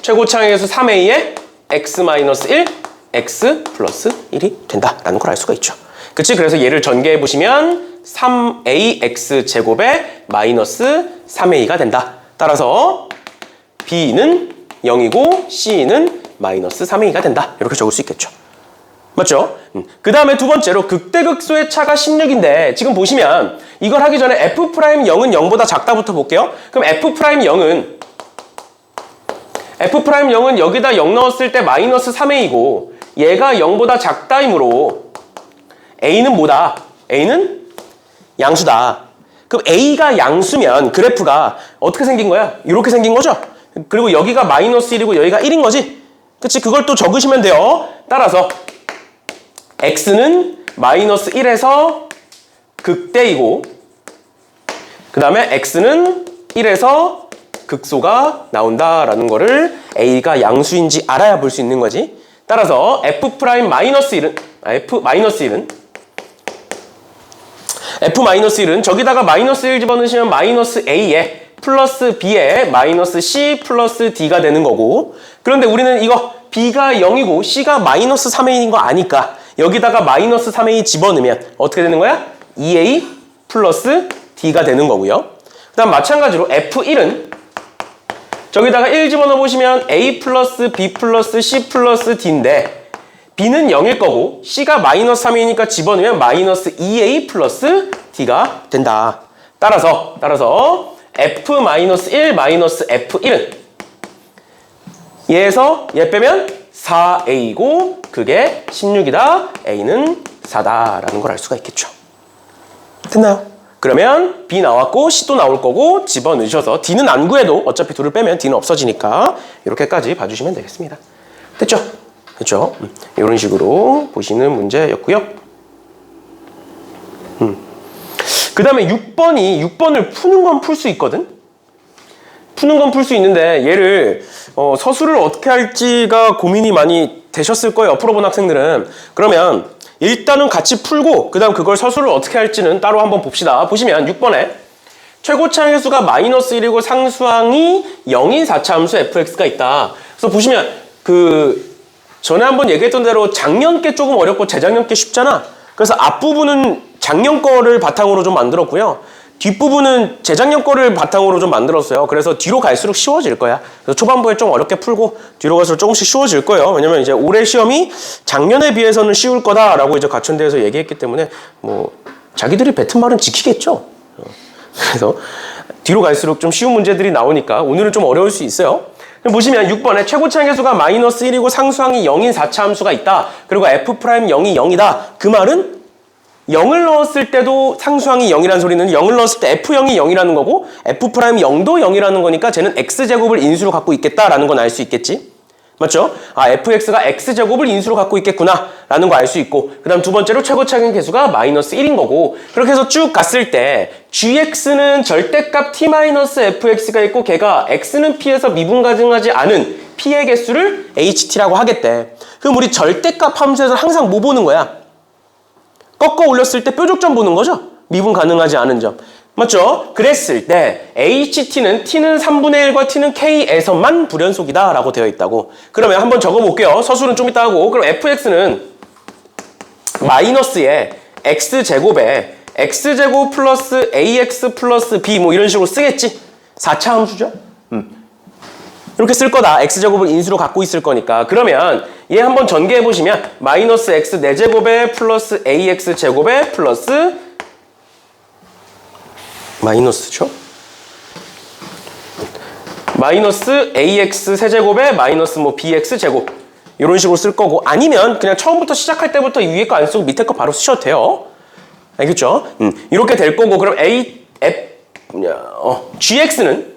최고차항에서 3a의 x 마이너스 1 x 플러스 1이 된다라는 걸 알 수가 있죠. 그치? 그래서 얘를 전개해 보시면 3ax 제곱에 마이너스 3a가 된다. 따라서 b는 0이고 c는 마이너스 3a가 된다. 이렇게 적을 수 있겠죠. 맞죠? 그 다음에 두 번째로 극대극소의 차가 16인데, 지금 보시면 이걸 하기 전에 f 프라임 0은 0보다 작다부터 볼게요. 그럼 f 프라임 0은 여기다 0 넣었을 때 마이너스 3a이고 얘가 0보다 작다이므로 a는 뭐다? a는 양수다. 그럼 a가 양수면 그래프가 어떻게 생긴 거야? 이렇게 생긴 거죠? 그리고 여기가 마이너스 1이고 여기가 1인 거지? 그치? 그걸 또 적으시면 돼요. 따라서 x는 마이너스 1에서 극대이고, 그 다음에 x는 1에서 극소가 나온다라는 거를 a가 양수인지 알아야 볼 수 있는 거지. 따라서 f 프라임 마이너스 1은 f 마이너스 1은 저기다가 마이너스 1 집어넣으시면 마이너스 a에 플러스 b에 마이너스 c 플러스 d가 되는 거고, 그런데 우리는 이거 b가 0이고 c가 마이너스 3a인 거 아니까 여기다가 마이너스 3a 집어넣으면 어떻게 되는 거야? 2a 플러스 d가 되는 거고요. 그 다음 마찬가지로 f1은 저기다가 1 집어넣어 보시면 a 플러스 b 플러스 c 플러스 d인데 b는 0일 거고 c가 마이너스 3이니까 집어넣으면 마이너스 2a 플러스 d가 된다. 따라서 f-1-f1은 얘에서 얘 빼면 4a고 그게 16이다. a는 4다라는 걸 알 수가 있겠죠. 됐나요? 그러면 b 나왔고 c도 나올 거고 집어넣으셔서 d는 안 구해도 어차피 2를 빼면 d는 없어지니까 이렇게까지 봐주시면 되겠습니다. 됐죠? 그렇죠? 이런 식으로 보시는 문제였고요. 그 다음에 6번을 푸는 건 풀 수 있거든? 푸는 건 풀 수 있는데 얘를 서술을 어떻게 할지가 고민이 많이 되셨을 거예요. 풀어본 학생들은. 그러면 일단은 같이 풀고 그 다음 그걸 서술을 어떻게 할지는 따로 한번 봅시다. 보시면 6번에 최고차항 횟수가 -1이고 상수항이 0인 4차 함수 fx가 있다. 그래서 보시면 전에 한번 얘기했던 대로 작년 게 조금 어렵고 재작년 게 쉽잖아. 그래서 앞부분은 작년 거를 바탕으로 좀 만들었고요. 뒷부분은 재작년 거를 바탕으로 좀 만들었어요. 그래서 뒤로 갈수록 쉬워질 거야. 그래서 초반부에 좀 어렵게 풀고 뒤로 갈수록 조금씩 쉬워질 거예요. 왜냐면 이제 올해 시험이 작년에 비해서는 쉬울 거다라고 이제 과천대에서 얘기했기 때문에 뭐 자기들이 뱉은 말은 지키겠죠. 그래서 뒤로 갈수록 좀 쉬운 문제들이 나오니까 오늘은 좀 어려울 수 있어요. 보시면 6번에 최고차항 횟수가 -1이고 상수항이 0인 4차 함수가 있다. 그리고 f'0이 0이다. 그 말은 0을 넣었을 때도 상수항이 0이라는 소리는 0을 넣었을 때 f0이 0이라는 거고 f'0도 0이라는 거니까 쟤는 x제곱을 인수로 갖고 있겠다라는 건 알 수 있겠지. 맞죠? fx가 x제곱을 인수로 갖고 있겠구나 라는 거 알 수 있고 그 다음 두 번째로 최고차항 횟수가 -1인 거고 그렇게 해서 쭉 갔을 때 gx는 절대값 t-fx가 있고 걔가 x는 p에서 미분가능하지 않은 p의 개수를 ht라고 하겠대. 그럼 우리 절대값 함수에서 항상 뭐 보는 거야? 꺾어 올렸을 때 뾰족점 보는 거죠? 미분 가능하지 않은 점. 맞죠? 그랬을 때 HT는 T는 3분의 1과 T는 K에서만 불연속이다 라고 되어 있다고. 그러면 한번 적어볼게요. 서술은 좀 이따 하고. 그럼 FX는 마이너스에 X제곱에 X제곱 플러스 AX 플러스 B 뭐 이런 식으로 쓰겠지? 4차 함수죠? 이렇게 쓸 거다. X제곱을 인수로 갖고 있을 거니까. 그러면 얘 한번 전개해보시면 마이너스 X 4제곱에 플러스 AX 제곱에 플러스 마이너스죠? 마이너스 AX 세제곱에 마이너스 뭐 BX 제곱 이런 식으로 쓸 거고 아니면 그냥 처음부터 시작할 때부터 위에 거 안 쓰고 밑에 거 바로 쓰셔도 돼요. 알겠죠? 이렇게 될 거고 그럼 GX는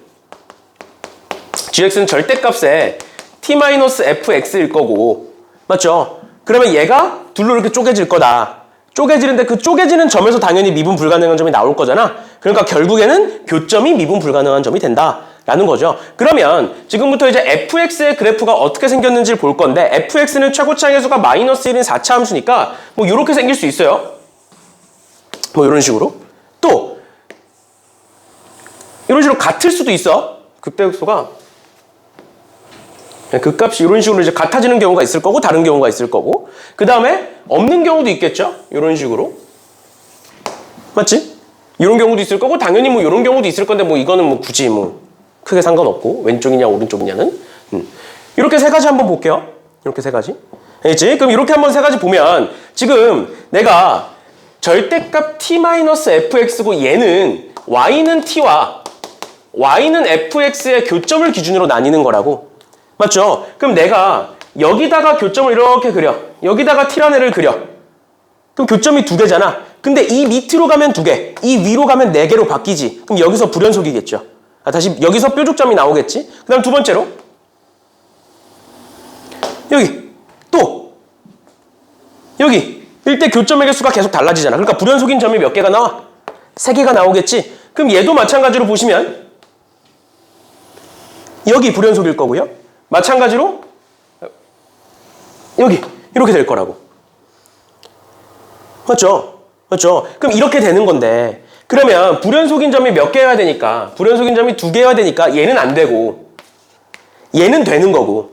절대값에 t-fx일 거고 맞죠? 그러면 얘가 둘로 이렇게 쪼개질 거다. 쪼개지는데 그 쪼개지는 점에서 당연히 미분 불가능한 점이 나올 거잖아. 그러니까 결국에는 교점이 미분 불가능한 점이 된다 라는 거죠. 그러면 지금부터 이제 fx의 그래프가 어떻게 생겼는지를 볼 건데 fx는 최고차항 횟수가 -1인 4차 함수니까 뭐 이렇게 생길 수 있어요. 뭐 이런 식으로. 또 이런 식으로 같을 수도 있어. 극대극소가 그 값이 이런 식으로 이제 같아지는 경우가 있을 거고 다른 경우가 있을 거고 그 다음에 없는 경우도 있겠죠. 이런 식으로 맞지? 이런 경우도 있을 거고 당연히 뭐 이런 경우도 있을 건데 뭐 이거는 뭐 굳이 뭐 크게 상관없고 왼쪽이냐 오른쪽이냐는 이렇게 세 가지 한번 볼게요. 이렇게 세 가지 알겠지? 그럼 이렇게 한번 세 가지 보면 지금 내가 절대값 t-fx고 얘는 y는 t와 y는 fx의 교점을 기준으로 나뉘는 거라고. 맞죠? 그럼 내가 여기다가 교점을 이렇게 그려. 여기다가 t라는 애를 그려. 그럼 교점이 2개잖아. 근데 이 밑으로 가면 2개, 이 위로 가면 4개로 바뀌지. 그럼 여기서 불연속이겠죠. 다시 여기서 뾰족점이 나오겠지. 그 다음 두 번째로 여기 또 여기 일대 교점의 개수가 계속 달라지잖아. 그러니까 불연속인 점이 몇 개가 나와? 3개가 나오겠지. 그럼 얘도 마찬가지로 보시면 여기 불연속일 거고요. 마찬가지로 여기 이렇게 될 거라고. 맞죠? 맞죠? 그럼 이렇게 되는 건데 그러면 불연속인 점이 몇 개여야 되니까 불연속인 점이 2개여야 되니까 얘는 안 되고 얘는 되는 거고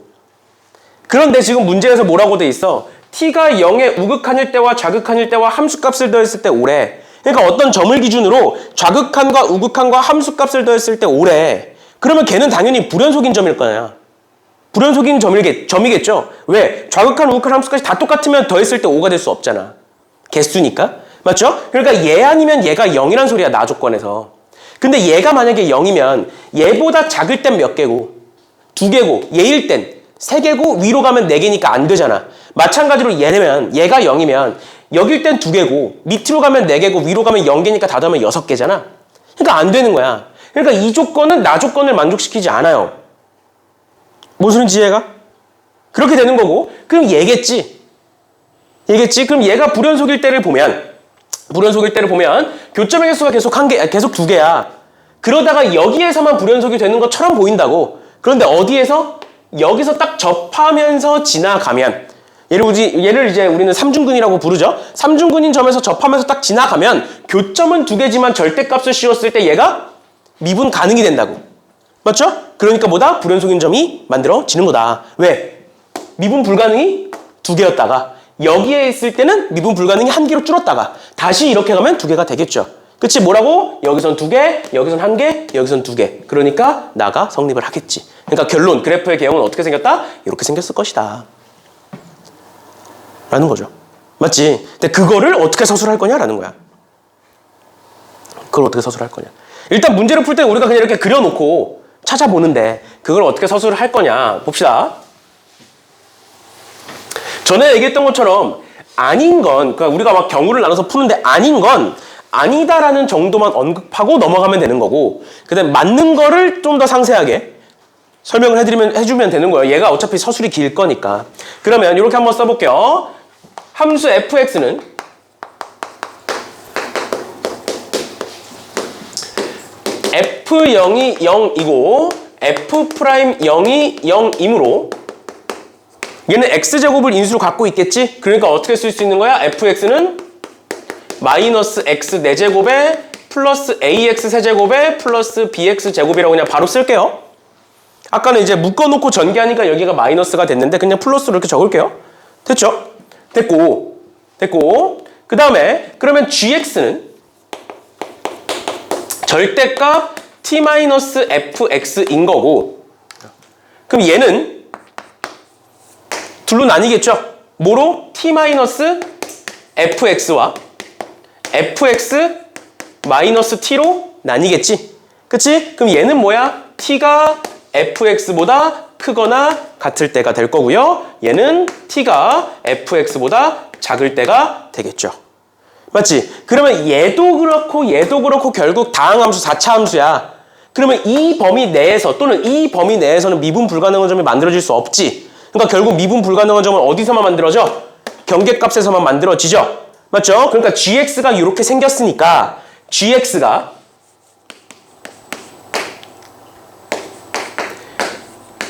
그런데 지금 문제에서 뭐라고 돼 있어? t가 0에 우극한일 때와 좌극한일 때와 함수값을 더했을 때 오래. 그러니까 어떤 점을 기준으로 좌극한과 우극한과 함수값을 더했을 때 오래. 그러면 걔는 당연히 불연속인 점일 거야. 불연속인 점이겠죠. 왜? 좌극한, 우극한, 함수까지 다 똑같으면 더했을 때 5가 될 수 없잖아. 개수니까. 맞죠? 그러니까 얘 아니면 얘가 0이란 소리야. 나 조건에서. 근데 얘가 만약에 0이면 얘보다 작을 땐 몇 개고? 2개고, 얘일 땐 3개고, 위로 가면 4개니까 안 되잖아. 마찬가지로 얘가 0이면 여길 땐 2개고, 밑으로 가면 4개고, 위로 가면 0개니까 다 더하면 6개잖아. 그러니까 안 되는 거야. 그러니까 이 조건은 나 조건을 만족시키지 않아요. 무슨 지혜가? 그렇게 되는 거고, 그럼 얘겠지. 그럼 얘가 불연속일 때를 보면 교점의 개수가 계속 2개야. 그러다가 여기에서만 불연속이 되는 것처럼 보인다고. 그런데 어디에서? 여기서 딱 접하면서 지나가면, 얘를 이제 우리는 삼중근이라고 부르죠. 삼중근인 점에서 접하면서 딱 지나가면 교점은 2개지만 절대값을 씌웠을 때 얘가 미분 가능이 된다고. 맞죠? 그러니까 뭐다? 불연속인 점이 만들어지는 거다. 왜? 미분 불가능이 2개였다가 여기에 있을 때는 미분 불가능이 1개로 줄었다가 다시 이렇게 가면 2개가 되겠죠. 그치? 뭐라고? 여기선 2개, 여기선 1개, 여기선 2개. 그러니까 나가 성립을 하겠지. 그러니까 결론, 그래프의 개형은 어떻게 생겼다? 이렇게 생겼을 것이다. 라는 거죠. 맞지? 근데 그거를 어떻게 서술할 거냐라는 거야. 그걸 어떻게 서술할 거냐. 일단 문제를 풀 때 우리가 그냥 이렇게 그려놓고 찾아보는데 그걸 어떻게 서술을 할 거냐 봅시다. 전에 얘기했던 것처럼 아닌 건, 그러니까 우리가 막 경우를 나눠서 푸는데 아닌 건 아니다라는 정도만 언급하고 넘어가면 되는 거고, 그 다음에 맞는 거를 좀 더 상세하게 설명을 해주면 되는 거예요. 얘가 어차피 서술이 길 거니까. 그러면 이렇게 한번 써볼게요. 함수 fx는 f0이 0이고 f'0이 0이므로 얘는 x제곱을 인수로 갖고 있겠지? 그러니까 어떻게 쓸 수 있는 거야? fx는 마이너스 x 4제곱에 플러스 ax 세제곱에 플러스 bx 제곱이라고 그냥 바로 쓸게요. 아까는 이제 묶어놓고 전개하니까 여기가 마이너스가 됐는데 그냥 플러스로 이렇게 적을게요. 됐죠? 됐고. 그 다음에 그러면 gx는 절대값 t-fx인 거고, 그럼 얘는 둘로 나뉘겠죠? 뭐로? t-fx와 fx-t로 나뉘겠지? 그치? 그럼 얘는 뭐야? t가 fx보다 크거나 같을 때가 될 거고요. 얘는 t가 fx보다 작을 때가 되겠죠. 맞지? 그러면 얘도 그렇고 결국 다항함수 4차 함수야. 그러면 이 범위 내에서 또는 이 범위 내에서는 미분 불가능한 점이 만들어질 수 없지. 그러니까 결국 미분 불가능한 점은 어디서만 만들어져? 경계값에서만 만들어지죠. 맞죠? 그러니까 gx가 이렇게 생겼으니까 gx가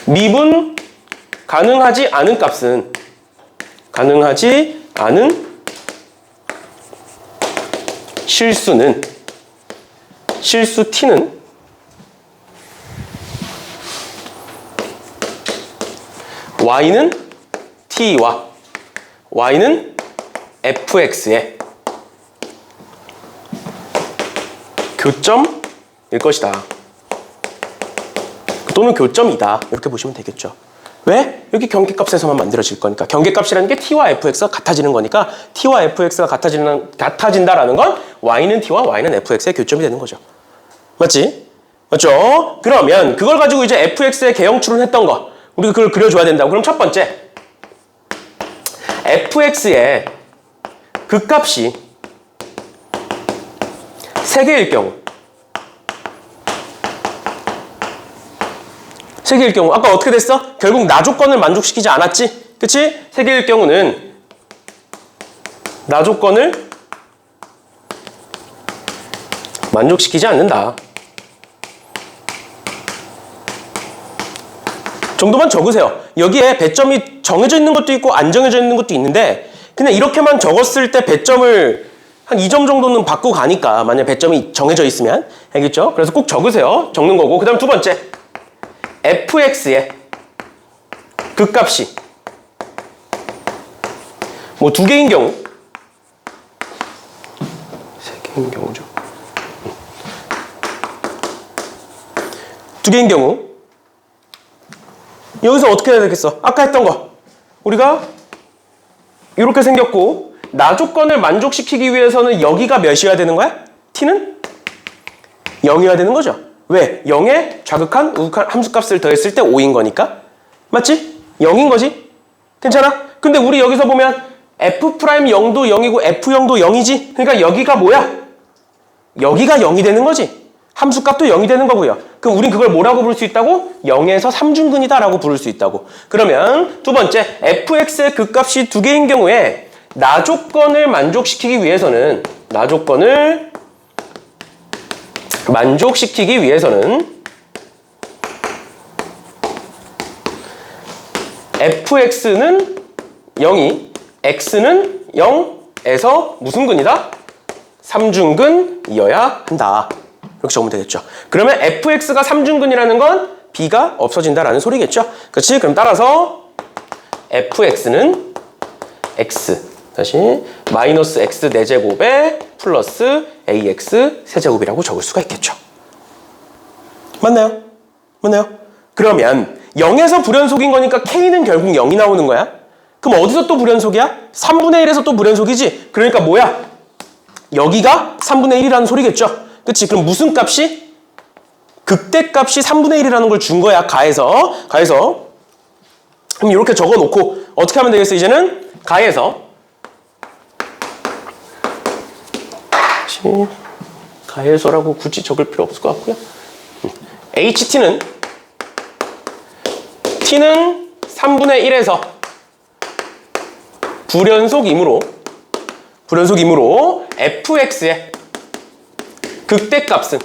미분 가능하지 않은 값은 실수 t는 y는 t와 y는 fx의 교점일 것이다. 또는 교점이다. 이렇게 보시면 되겠죠. 왜? 여기 경계값에서만 만들어질 거니까. 경계값이라는 게 t와 fx가 같아지는 거니까 t와 fx가 같아진다라는 건 y는 t와 y는 fx의 교점이 되는 거죠. 맞지? 맞죠? 그러면 그걸 가지고 이제 fx의 개형 추론했던 거 우리가 그걸 그려줘야 된다고. 그럼 첫 번째 fx의 극값이 3개일 경우 아까 어떻게 됐어? 결국 나 조건을 만족시키지 않았지? 그치? 3개일 경우는 나 조건을 만족시키지 않는다. 정도만 적으세요. 여기에 배점이 정해져 있는 것도 있고 안 정해져 있는 것도 있는데 그냥 이렇게만 적었을 때 배점을 한 2점 정도는 받고 가니까, 만약 배점이 정해져 있으면. 알겠죠? 그래서 꼭 적으세요. 적는 거고. 그 다음 두 번째 fx의 극값이 뭐 2개인 경우, 3개인 경우죠. 2개인 경우 여기서 어떻게 해야 되겠어? 아까 했던 거 우리가 이렇게 생겼고, 나 조건을 만족시키기 위해서는 여기가 몇이어야 되는 거야? t는 0이어야 되는 거죠. 왜? 0에 좌극한, 우극한 함수값을 더했을 때 5인 거니까. 맞지? 0인 거지? 괜찮아? 근데 우리 여기서 보면 F'Y도 0이고 F'도 0이지? 그러니까 여기가 뭐야? 여기가 0이 되는 거지. 함수값도 0이 되는 거고요. 그럼 우린 그걸 뭐라고 부를 수 있다고? 0에서 3중근이다 라고 부를 수 있다고. 그러면 두 번째, fx의 극값이 두 개인 경우에 나조건을 만족시키기 위해서는 fx는 0이 x는 0에서 무슨 근이다? 3중근이어야 한다. 이렇게 적으면 되겠죠. 그러면 fx가 3중근이라는 건 b가 없어진다라는 소리겠죠. 그렇지? 그럼 따라서 fx는 x 다시 마이너스 x 4제곱에 플러스 ax 세제곱이라고 적을 수가 있겠죠. 맞나요? 맞나요? 그러면 0에서 불연속인 거니까 k는 결국 0이 나오는 거야. 그럼 어디서 또 불연속이야? 3분의 1에서 또 불연속이지? 그러니까 뭐야? 여기가 3분의 1이라는 소리겠죠? 그치? 그럼 무슨 값이? 극대값이 3분의 1이라는 걸 준 거야. 가해서. 그럼 이렇게 적어놓고 어떻게 하면 되겠어? 이제는 가해서 가해서라고 굳이 적을 필요 없을 것 같고요. HT는 T는 3분의 1에서 불연속이므로 fx의 극대값은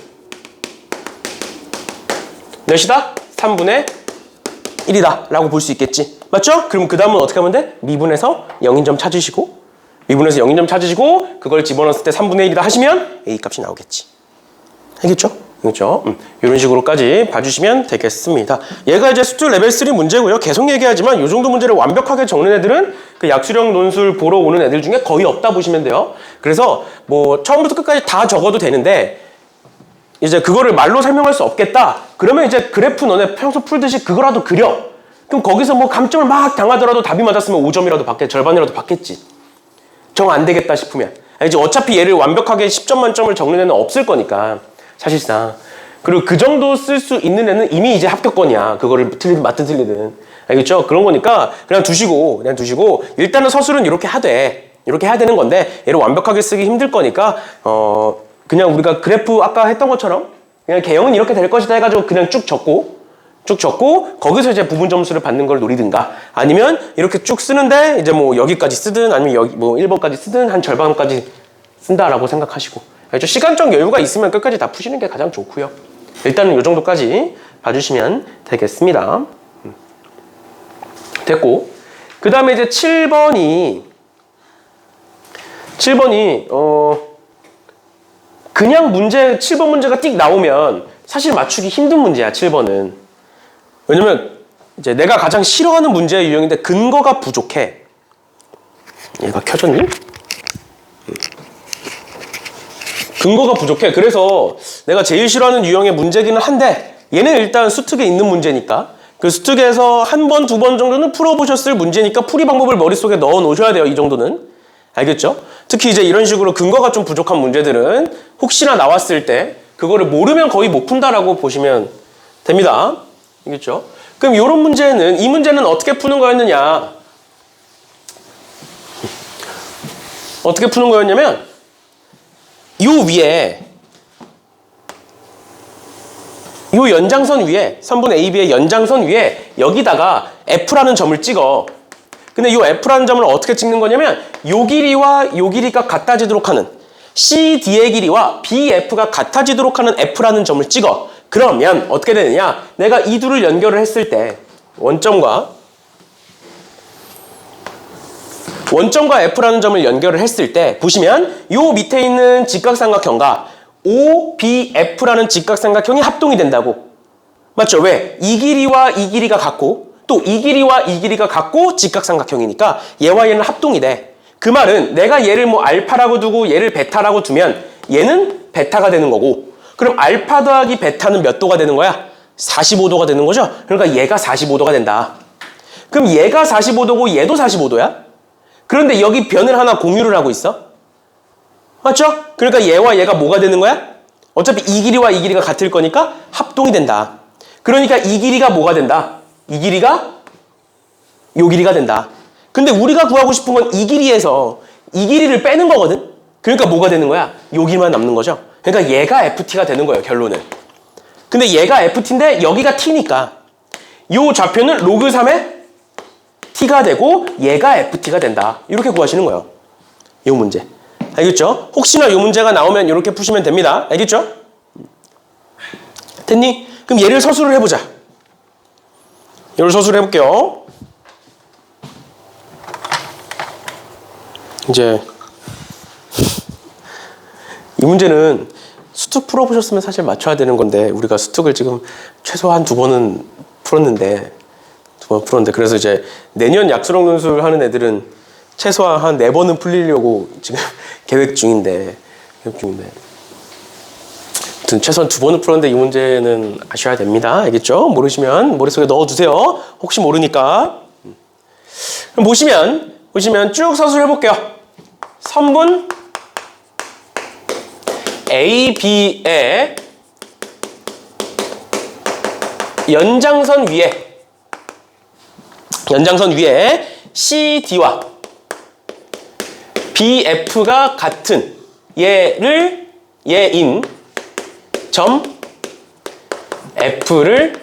몇이다? 3분의 1이다 라고 볼 수 있겠지. 맞죠? 그럼 그 다음은 어떻게 하면 돼? 미분해서 0인 점 찾으시고 그걸 집어넣었을 때 3분의 1이다 하시면 A 값이 나오겠지. 알겠죠? 그렇죠? 이런 식으로까지 봐주시면 되겠습니다. 얘가 이제 수투 레벨 3 문제고요. 계속 얘기하지만 이 정도 문제를 완벽하게 적는 애들은 그 약수령 논술 보러 오는 애들 중에 거의 없다 보시면 돼요. 그래서 뭐 처음부터 끝까지 다 적어도 되는데 이제 그거를 말로 설명할 수 없겠다. 그러면 이제 그래프 너네 평소 풀듯이 그거라도 그려. 그럼 거기서 뭐 감점을 막 당하더라도 답이 맞았으면 5점이라도 받겠지. 절반이라도 받겠지. 정 안 되겠다 싶으면. 이제 어차피 얘를 완벽하게 10점 만점을 적는 애는 없을 거니까. 사실상. 그리고 그 정도 쓸 수 있는 애는 이미 이제 합격권이야. 그거를 틀리든 맞든 틀리든. 알겠죠? 그런 거니까 그냥 두시고 일단은 서술은 이렇게 해야 되는 건데 얘를 완벽하게 쓰기 힘들 거니까 그냥 우리가 그래프 아까 했던 것처럼 그냥 개형은 이렇게 될 것이다 해가지고 그냥 쭉 적고 거기서 이제 부분 점수를 받는 걸 노리든가 아니면 이렇게 쭉 쓰는데 이제 뭐 여기까지 쓰든 아니면 여기 뭐 1번까지 쓰든 한 절반까지 쓴다라고 생각하시고 알죠? 시간적 여유가 있으면 끝까지 다 푸시는 게 가장 좋고요. 일단은 이 정도까지 봐주시면 되겠습니다. 됐고 그 다음에 이제 7번이 그냥 문제 7번 문제가 띡 나오면 사실 맞추기 힘든 문제야. 7번은 왜냐면 이제 내가 가장 싫어하는 문제의 유형인데 근거가 부족해. 얘가 켜졌니? 근거가 부족해. 그래서 내가 제일 싫어하는 유형의 문제기는 한데 얘는 일단 수특에 있는 문제니까 그 수특에서 한 번, 두 번 정도는 풀어보셨을 문제니까 풀이 방법을 머릿속에 넣어 놓으셔야 돼요. 이 정도는. 알겠죠? 특히 이제 이런 식으로 근거가 좀 부족한 문제들은 혹시나 나왔을 때 그거를 모르면 거의 못 푼다라고 보시면 됩니다. 알겠죠? 그럼 이런 문제는 이 문제는 어떻게 푸는 거였느냐? 어떻게 푸는 거였냐면 요 위에 요 연장선 위에 3분의 AB의 연장선 위에 여기다가 F라는 점을 찍어. 근데 이 F라는 점을 어떻게 찍는 거냐면 요 길이와 요 길이가 같아지도록 하는 CD의 길이와 BF가 같아지도록 하는 F라는 점을 찍어. 그러면 어떻게 되느냐? 내가 이 둘을 연결을 했을 때 원점과 F라는 점을 연결을 했을 때 보시면 요 밑에 있는 직각삼각형과 OBF라는 직각삼각형이 합동이 된다고. 맞죠? 왜? 이 길이와 이 길이가 같고 또 이 길이와 이 길이가 같고 직각삼각형이니까 얘와 얘는 합동이 돼. 그 말은 내가 얘를 뭐 알파라고 두고 얘를 베타라고 두면 얘는 베타가 되는 거고 그럼 알파 더하기 베타는 몇 도가 되는 거야? 45도가 되는 거죠? 그러니까 얘가 45도가 된다. 그럼 얘가 45도고 얘도 45도야? 그런데 여기 변을 하나 공유를 하고 있어. 맞죠? 그러니까 얘와 얘가 뭐가 되는 거야? 어차피 이 길이와 이 길이가 같을 거니까 합동이 된다. 그러니까 이 길이가 뭐가 된다? 이 길이가 요 길이가 된다. 근데 우리가 구하고 싶은 건 이 길이에서 이 길이를 빼는 거거든? 그러니까 뭐가 되는 거야? 요 길이만 남는 거죠. 그러니까 얘가 FT가 되는 거예요, 결론은. 근데 얘가 FT인데 여기가 T니까 요 좌표는 로그 3의 T가 되고 얘가 FT가 된다. 이렇게 구하시는 거예요. 요 문제. 알겠죠? 혹시나 요 문제가 나오면 이렇게 푸시면 됩니다. 알겠죠? 됐니? 그럼 얘를 서술을 해보자. 얘를 서술을 해볼게요. 이제 이 문제는 수특 풀어보셨으면 사실 맞춰야 되는 건데 우리가 수특을 지금 최소한 2번은 풀었는데 그래서 이제 내년 약수령 논술 하는 애들은 최소한 한 4번은 풀리려고 지금 계획 중인데 아무튼 최소한 2번은 풀었는데 이 문제는 아셔야 됩니다. 알겠죠? 모르시면 머릿속에 넣어두세요. 혹시 모르니까. 그럼 보시면 쭉 서술해 볼게요. 선분 A, B의 연장선 위에 CD와 BF가 같은 얘인 점 F를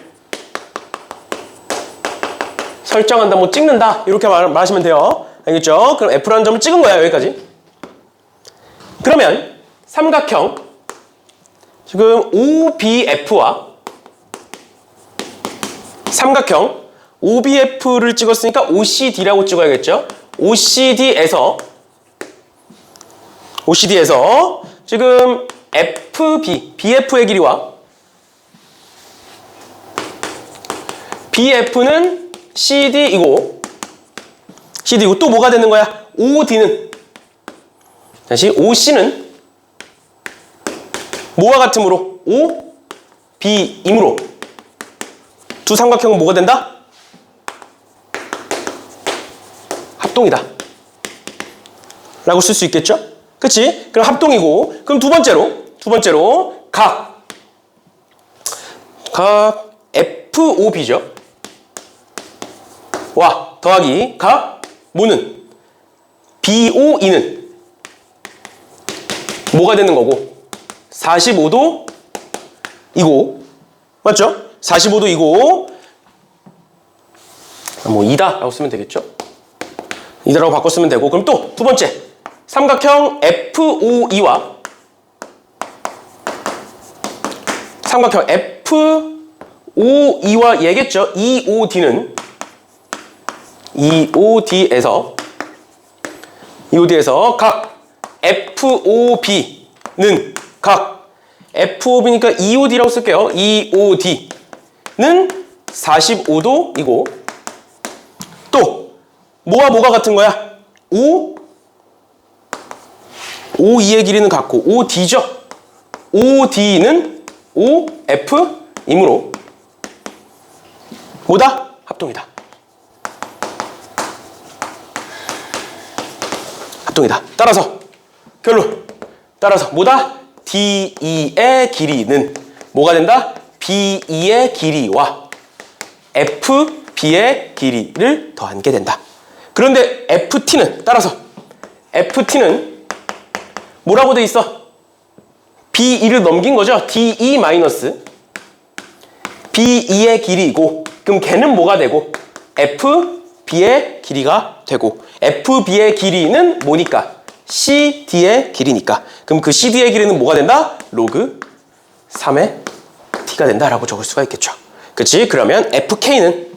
설정한다, 뭐 찍는다 이렇게 말하시면 돼요. 알겠죠? 그럼 F라는 점을 찍은 거야, 여기까지. 그러면 삼각형 지금 OBF와 삼각형 OBF를 찍었으니까 OCD라고 찍어야겠죠? OCD에서 지금 BF의 길이와 BF는 CD이고 또 뭐가 되는 거야? OD는 다시 OC는 뭐와 같으므로? OB이므로 두 삼각형은 뭐가 된다? 합동이다 라고 쓸 수 있겠죠? 그치? 그럼 합동이고, 그럼 두 번째로 각 FOB죠? 와 더하기 각 뭐는? BOE는 뭐가 되는 거고? 45도 이고, 맞죠? 45도 이고 뭐 2다 라고 쓰면 되겠죠? 2다라고 바꿔 쓰면 되고, 그럼 또 두 번째 삼각형 FOE와 삼각형 FOE와 얘겠죠? EOD에서 각 FOB는 각 FOB니까 EOD라고 쓸게요. EOD는 45도이고 또 뭐가 같은 거야? OE의 길이는 같고 OD죠? OD는 OF이므로 뭐다? 합동이다. 따라서 결론. 뭐다? DE의 길이는 뭐가 된다? BE의 길이와 FB의 길이를 더한 게 된다. 그런데 FT는 뭐라고 돼 있어? BE를 넘긴 거죠? DE 마이너스 BE의 길이고, 그럼 걔는 뭐가 되고? FB의 길이가 되고, FB의 길이는 뭐니까? CD의 길이니까. 그럼 그 CD의 길이는 뭐가 된다? 로그 3의 T가 된다라고 적을 수가 있겠죠. 그치? 그러면 FK는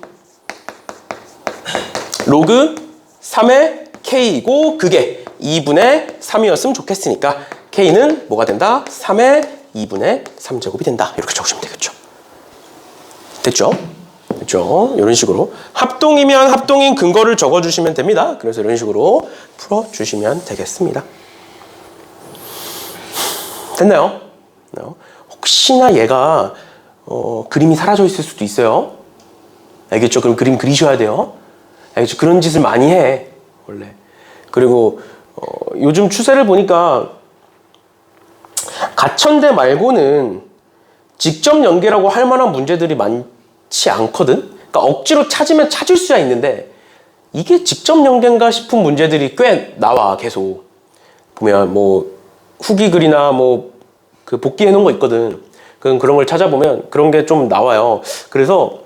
로그 3의 K이고 그게 2분의 3이었으면 좋겠으니까 K는 뭐가 된다? 3의 2분의 3제곱이 된다. 이렇게 적으시면 되겠죠. 됐죠? 이런 식으로 합동이면 합동인 근거를 적어주시면 됩니다. 그래서 이런 식으로 풀어주시면 되겠습니다. 됐나요? 혹시나 얘가 그림이 사라져 있을 수도 있어요. 알겠죠? 그럼 그림 그리셔야 돼요. 알겠죠? 그런 짓을 많이 해 원래. 그리고 요즘 추세를 보니까 가천대 말고는 직접 연계라고 할 만한 문제들이 많지 않거든. 그러니까 억지로 찾으면 찾을 수야 있는데 이게 직접 연계인가 싶은 문제들이 꽤 나와. 계속 보면 뭐 후기 글이나 뭐 그 복기해 놓은 거 있거든. 그런 걸 찾아보면 그런 게 좀 나와요. 그래서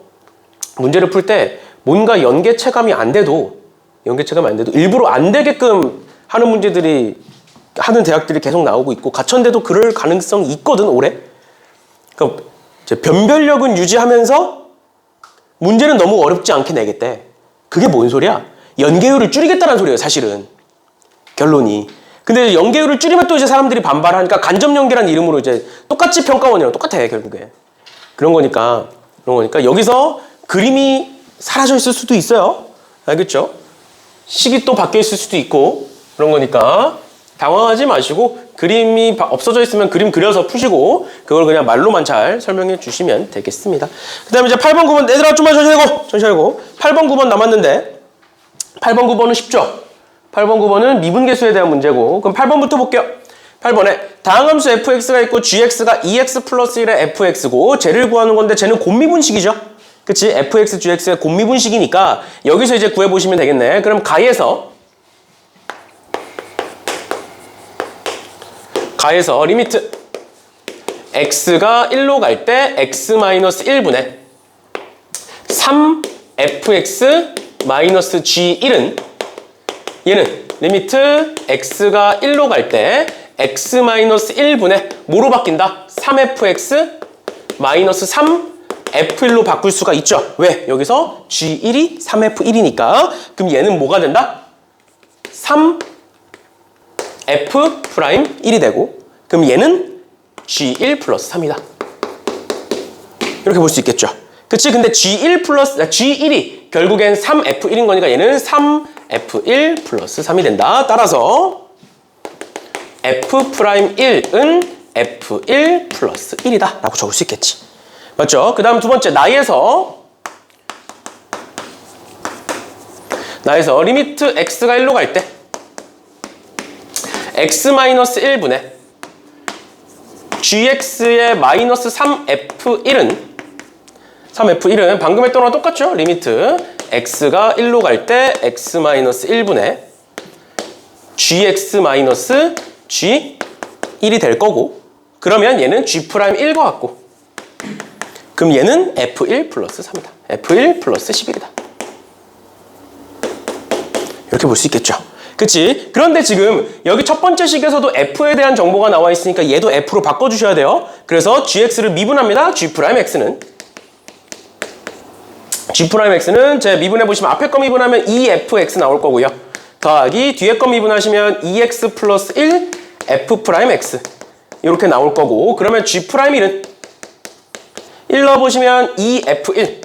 문제를 풀 때 뭔가 연계 체감이 안 돼도 일부러 안 되게끔 하는 문제들이 하는 대학들이 계속 나오고 있고 가천대도 그럴 가능성이 있거든. 올해. 그러니까 이제 변별력은 유지하면서 문제는 너무 어렵지 않게 내겠대. 그게 뭔 소리야? 연계율을 줄이겠다는 소리예요, 사실은. 결론이. 근데 연계율을 줄이면 또 이제 사람들이 반발하니까 간접 연계라는 이름으로 이제 똑같이 평가원이랑 똑같아, 결국에. 그런 거니까 여기서 그림이 사라져 있을 수도 있어요. 알겠죠? 식이 또 바뀌어 있을 수도 있고 그런 거니까 당황하지 마시고 그림이 없어져 있으면 그림 그려서 푸시고 그걸 그냥 말로만 잘 설명해 주시면 되겠습니다. 그 다음에 이제 8번, 9번 얘들아 좀만 천천히 하고 8번, 9번 남았는데 8번, 9번은 쉽죠? 8번, 9번은 미분계수에 대한 문제고 그럼 8번부터 볼게요. 8번에 다항함수 fx가 있고 gx가 2x 플러스 1의 fx고 쟤를 구하는 건데 쟤는 곱미분식이죠. 그치? fx, gx의 곱미분식이니까 여기서 이제 구해보시면 되겠네. 그럼 가에서 리미트 x가 1로 갈 때 x-1분의 3fx-g1은 얘는 리미트 x가 1로 갈 때 x-1분의 뭐로 바뀐다? 3fx-3f1로 바꿀 수가 있죠. 왜? 여기서 g1이 3f1이니까 그럼 얘는 뭐가 된다? 3f'1이 되고 그럼 얘는 g1 플러스 3이다. 이렇게 볼 수 있겠죠. 그치? 근데 g1이 결국엔 3f1인 거니까 얘는 3f1 플러스 3이 된다. 따라서 f'1은 f1 플러스 1이다 라고 적을 수 있겠지. 맞죠? 그 다음 두 번째 나에서 리미트 x가 1로 갈 때 x-1분의 gx의 마이너스 3f1은 방금 했던 거랑 똑같죠? 리미트 x가 1로 갈 때 x-1분의 gx-g1이 될 거고 그러면 얘는 g'1과 같고 그럼 얘는 f1 플러스 3이다. f1 플러스 11이다. 이렇게 볼 수 있겠죠. 그치? 그런데 지금 여기 첫 번째 식에서도 f에 대한 정보가 나와 있으니까 얘도 f로 바꿔주셔야 돼요. 그래서 gx를 미분합니다. g'x는 제 미분해보시면 앞에 거 미분하면 2fx 나올 거고요. 더하기 뒤에 거 미분하시면 2x 플러스 1 f'x 이렇게 나올 거고 그러면 g'는 1 넣어보시면 2f1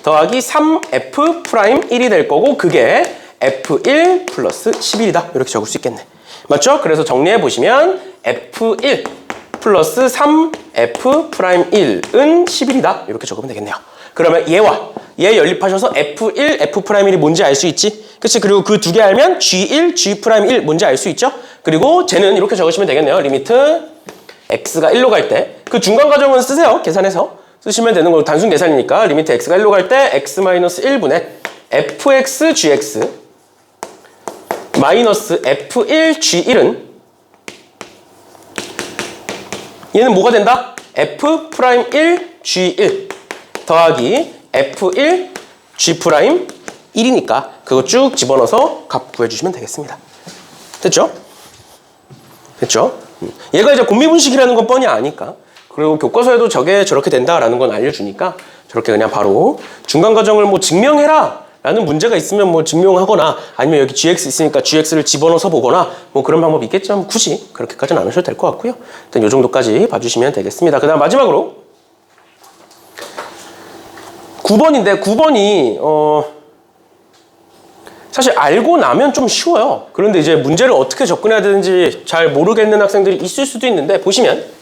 더하기 3f'1이 될 거고 그게 f1 플러스 11이다. 이렇게 적을 수 있겠네. 맞죠? 그래서 정리해보시면 f1 플러스 3f'1은 11이다. 이렇게 적으면 되겠네요. 그러면 얘 연립하셔서 f1, f'1이 뭔지 알 수 있지? 그치? 그리고 그 두 개 알면 g1, g'1 뭔지 알 수 있죠? 그리고 쟤는 이렇게 적으시면 되겠네요. 리미트 x가 1로 갈 때 그 중간 과정은 쓰세요. 계산해서 쓰시면 되는 거고 단순 계산이니까 리미트 x가 1로 갈 때 x-1분의 fx, gx 마이너스 f1, g1은 얘는 뭐가 된다? f'1, g1 더하기 f1, g'1이니까 그거 쭉 집어넣어서 값 구해주시면 되겠습니다. 됐죠? 얘가 이제 곱미분식이라는 건 뻔히 아니까 그리고 교과서에도 저렇게 된다라는 건 알려주니까 저렇게 그냥 바로 중간 과정을 뭐 증명해라 라는 문제가 있으면 뭐 증명하거나 아니면 여기 gx 있으니까 gx를 집어넣어서 보거나 뭐 그런 방법이 있겠지만 굳이 그렇게까지는 안 하셔도 될 것 같고요. 일단 이 정도까지 봐주시면 되겠습니다. 그 다음 마지막으로 9번인데 9번이 사실 알고 나면 좀 쉬워요. 그런데 이제 문제를 어떻게 접근해야 되는지 잘 모르겠는 학생들이 있을 수도 있는데 보시면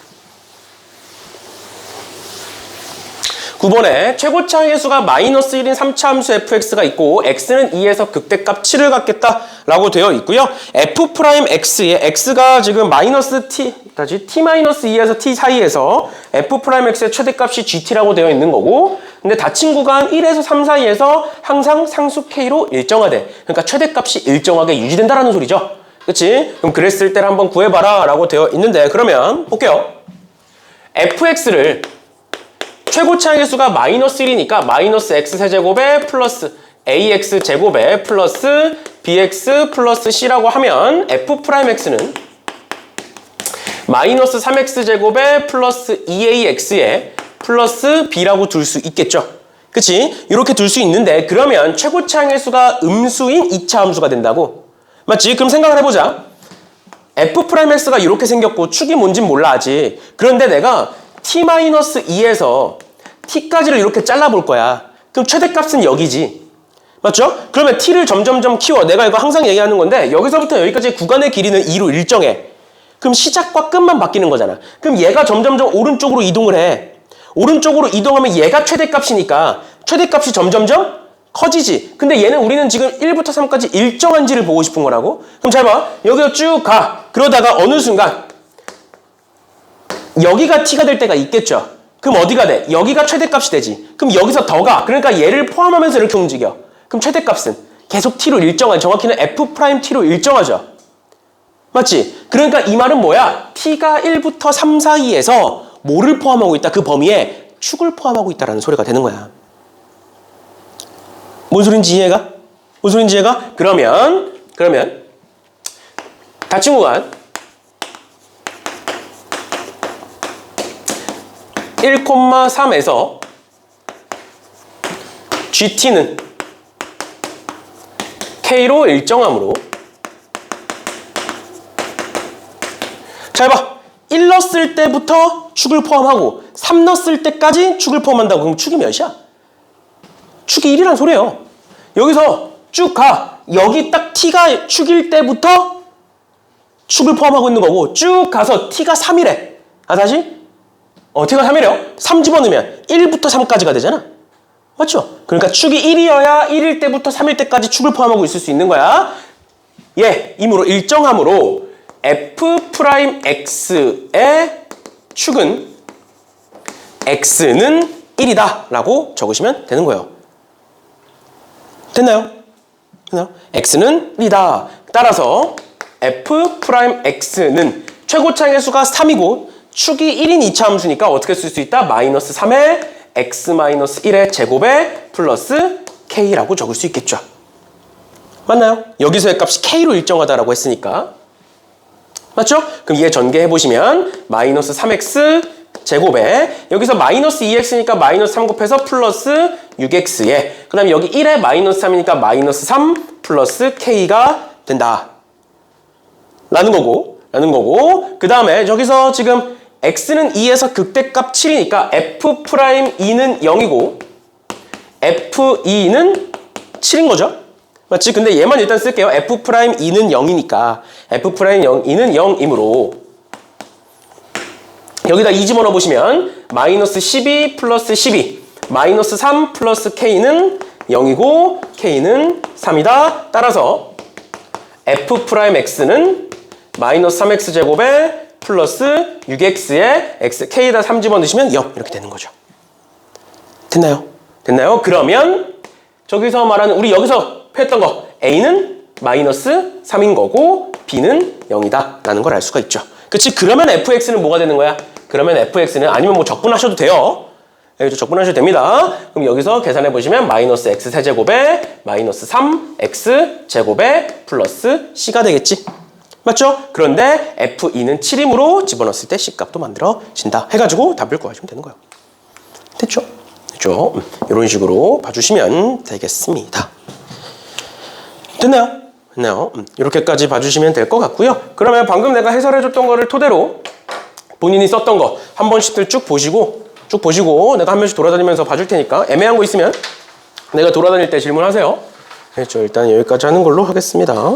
9번에 최고차 해수가 마이너스 1인 3차 함수 fx가 있고 x는 2에서 극대값 7을 갖겠다 라고 되어 있고요. f'x에 x가 지금 마이너스 t 다시 t-2에서 t 사이에서 f'x의 최대값이 gt라고 되어 있는 거고, 근데 닫힌 구간 1에서 3 사이에서 항상 상수 k로 일정하대. 그러니까 최대값이 일정하게 유지된다라는 소리죠. 그치? 그럼 그랬을 때를 한번 구해봐라 라고 되어 있는데, 그러면 볼게요. fx를 최고 차항의 수가 마이너스 1이니까 마이너스 x 세제곱에 플러스 ax 제곱에 플러스 bx 플러스 c라고 하면 f'x는 마이너스 3x 제곱에 플러스 2ax에 플러스 b라고 둘 수 있겠죠. 그치? 이렇게 둘 수 있는데, 그러면 최고 차항의 수가 음수인 2차 함수가 된다고. 맞지? 그럼 생각을 해보자. f'x가 이렇게 생겼고 축이 뭔진 몰라 아직. 그런데 내가 t-2에서 t까지를 이렇게 잘라볼 거야. 그럼 최대값은 여기지. 맞죠? 그러면 t를 점점점 키워. 내가 이거 항상 얘기하는 건데, 여기서부터 여기까지의 구간의 길이는 2로 일정해. 그럼 시작과 끝만 바뀌는 거잖아. 그럼 얘가 점점점 오른쪽으로 이동을 해. 오른쪽으로 이동하면 얘가 최대값이니까 최대값이 점점점 커지지. 근데 얘는 우리는 지금 1부터 3까지 일정한지를 보고 싶은 거라고. 그럼 잘 봐. 여기서 쭉 가. 그러다가 어느 순간 여기가 t가 될 때가 있겠죠. 그럼 어디가 돼? 여기가 최대값이 되지. 그럼 여기서 더 가. 그러니까 얘를 포함하면서 이렇게 움직여. 그럼 최대값은 계속 t로 일정한, 정확히는 f't로 일정하죠. 맞지? 그러니까 이 말은 뭐야? t가 1부터 3 사이에서 뭐를 포함하고 있다? 그 범위에 축을 포함하고 있다는 소리가 되는 거야. 뭔 소린지 이해가? 뭔 소린지 이해가? 그러면 닫힌 구간 1,3에서 gt는 k로 일정하므로, 잘 봐. 1 넣었을 때부터 축을 포함하고 3 넣었을 때까지 축을 포함한다고. 그럼 축이 몇이야? 축이 1이란 소리예요. 여기서 쭉 가. 여기 딱 t가 축일 때부터 축을 포함하고 있는 거고, 쭉 가서 t가 3이래. 다시? t가 3이래요. 3 집어넣으면 1부터 3까지가 되잖아. 맞죠? 그러니까 축이 1이어야 1일 때부터 3일 때까지 축을 포함하고 있을 수 있는 거야. 이므로 일정함으로 f'x의 축은 x는 1이다 라고 적으시면 되는 거예요. 됐나요? x는 1이다. 따라서 f'x는 최고 차항의 수가 3이고 축이 1인 2차 함수니까 어떻게 쓸 수 있다? 마이너스 3의 x-1의 제곱에 플러스 k라고 적을 수 있겠죠. 맞나요? 여기서의 값이 k로 일정하다라고 했으니까. 맞죠? 그럼 얘 전개해보시면 마이너스 3x 제곱에 여기서 마이너스 2x니까 마이너스 3 곱해서 플러스 6x에, 그 다음에 여기 1에 마이너스 3이니까 마이너스 3 플러스 k가 된다 라는 거고, 그 다음에 저기서 지금 x는 2에서 극대값 7이니까 f'E는 0이고 f'E는 7인 거죠. 맞지? 근데 얘만 일단 쓸게요. f'E는 0이니까 f'E는 0이므로 여기다 2 집어넣어 보시면 마이너스 12 플러스 12 마이너스 3 플러스 k는 0이고 k는 3이다. 따라서 f'x는 마이너스 3x 제곱에 플러스 6x에 x, k에다 3 집어넣으시면 0 이렇게 되는 거죠. 됐나요? 그러면 저기서 말하는 우리 여기서 했던 거 a는 마이너스 3인 거고 b는 0이다 라는 걸 알 수가 있죠. 그치? 그러면 fx는 뭐가 되는 거야? 그러면 fx는, 아니면 뭐 적분하셔도 돼요. 여기서 적분하셔도 됩니다. 그럼 여기서 계산해 보시면 마이너스 x 세제곱에 마이너스 3x 제곱에 플러스 c가 되겠지. 맞죠? 그런데 f'는 7이므로 집어넣었을 때 c값도 만들어진다 해가지고 답을 구하시면 되는 거예요. 됐죠? 이런 식으로 봐주시면 되겠습니다. 됐나요? 이렇게까지 봐주시면 될 것 같고요. 그러면 방금 내가 해설해줬던 거를 토대로 본인이 썼던 거 한 번씩들 쭉 보시고 내가 한 번씩 돌아다니면서 봐줄 테니까 애매한 거 있으면 내가 돌아다닐 때 질문하세요. 그렇죠. 일단 여기까지 하는 걸로 하겠습니다.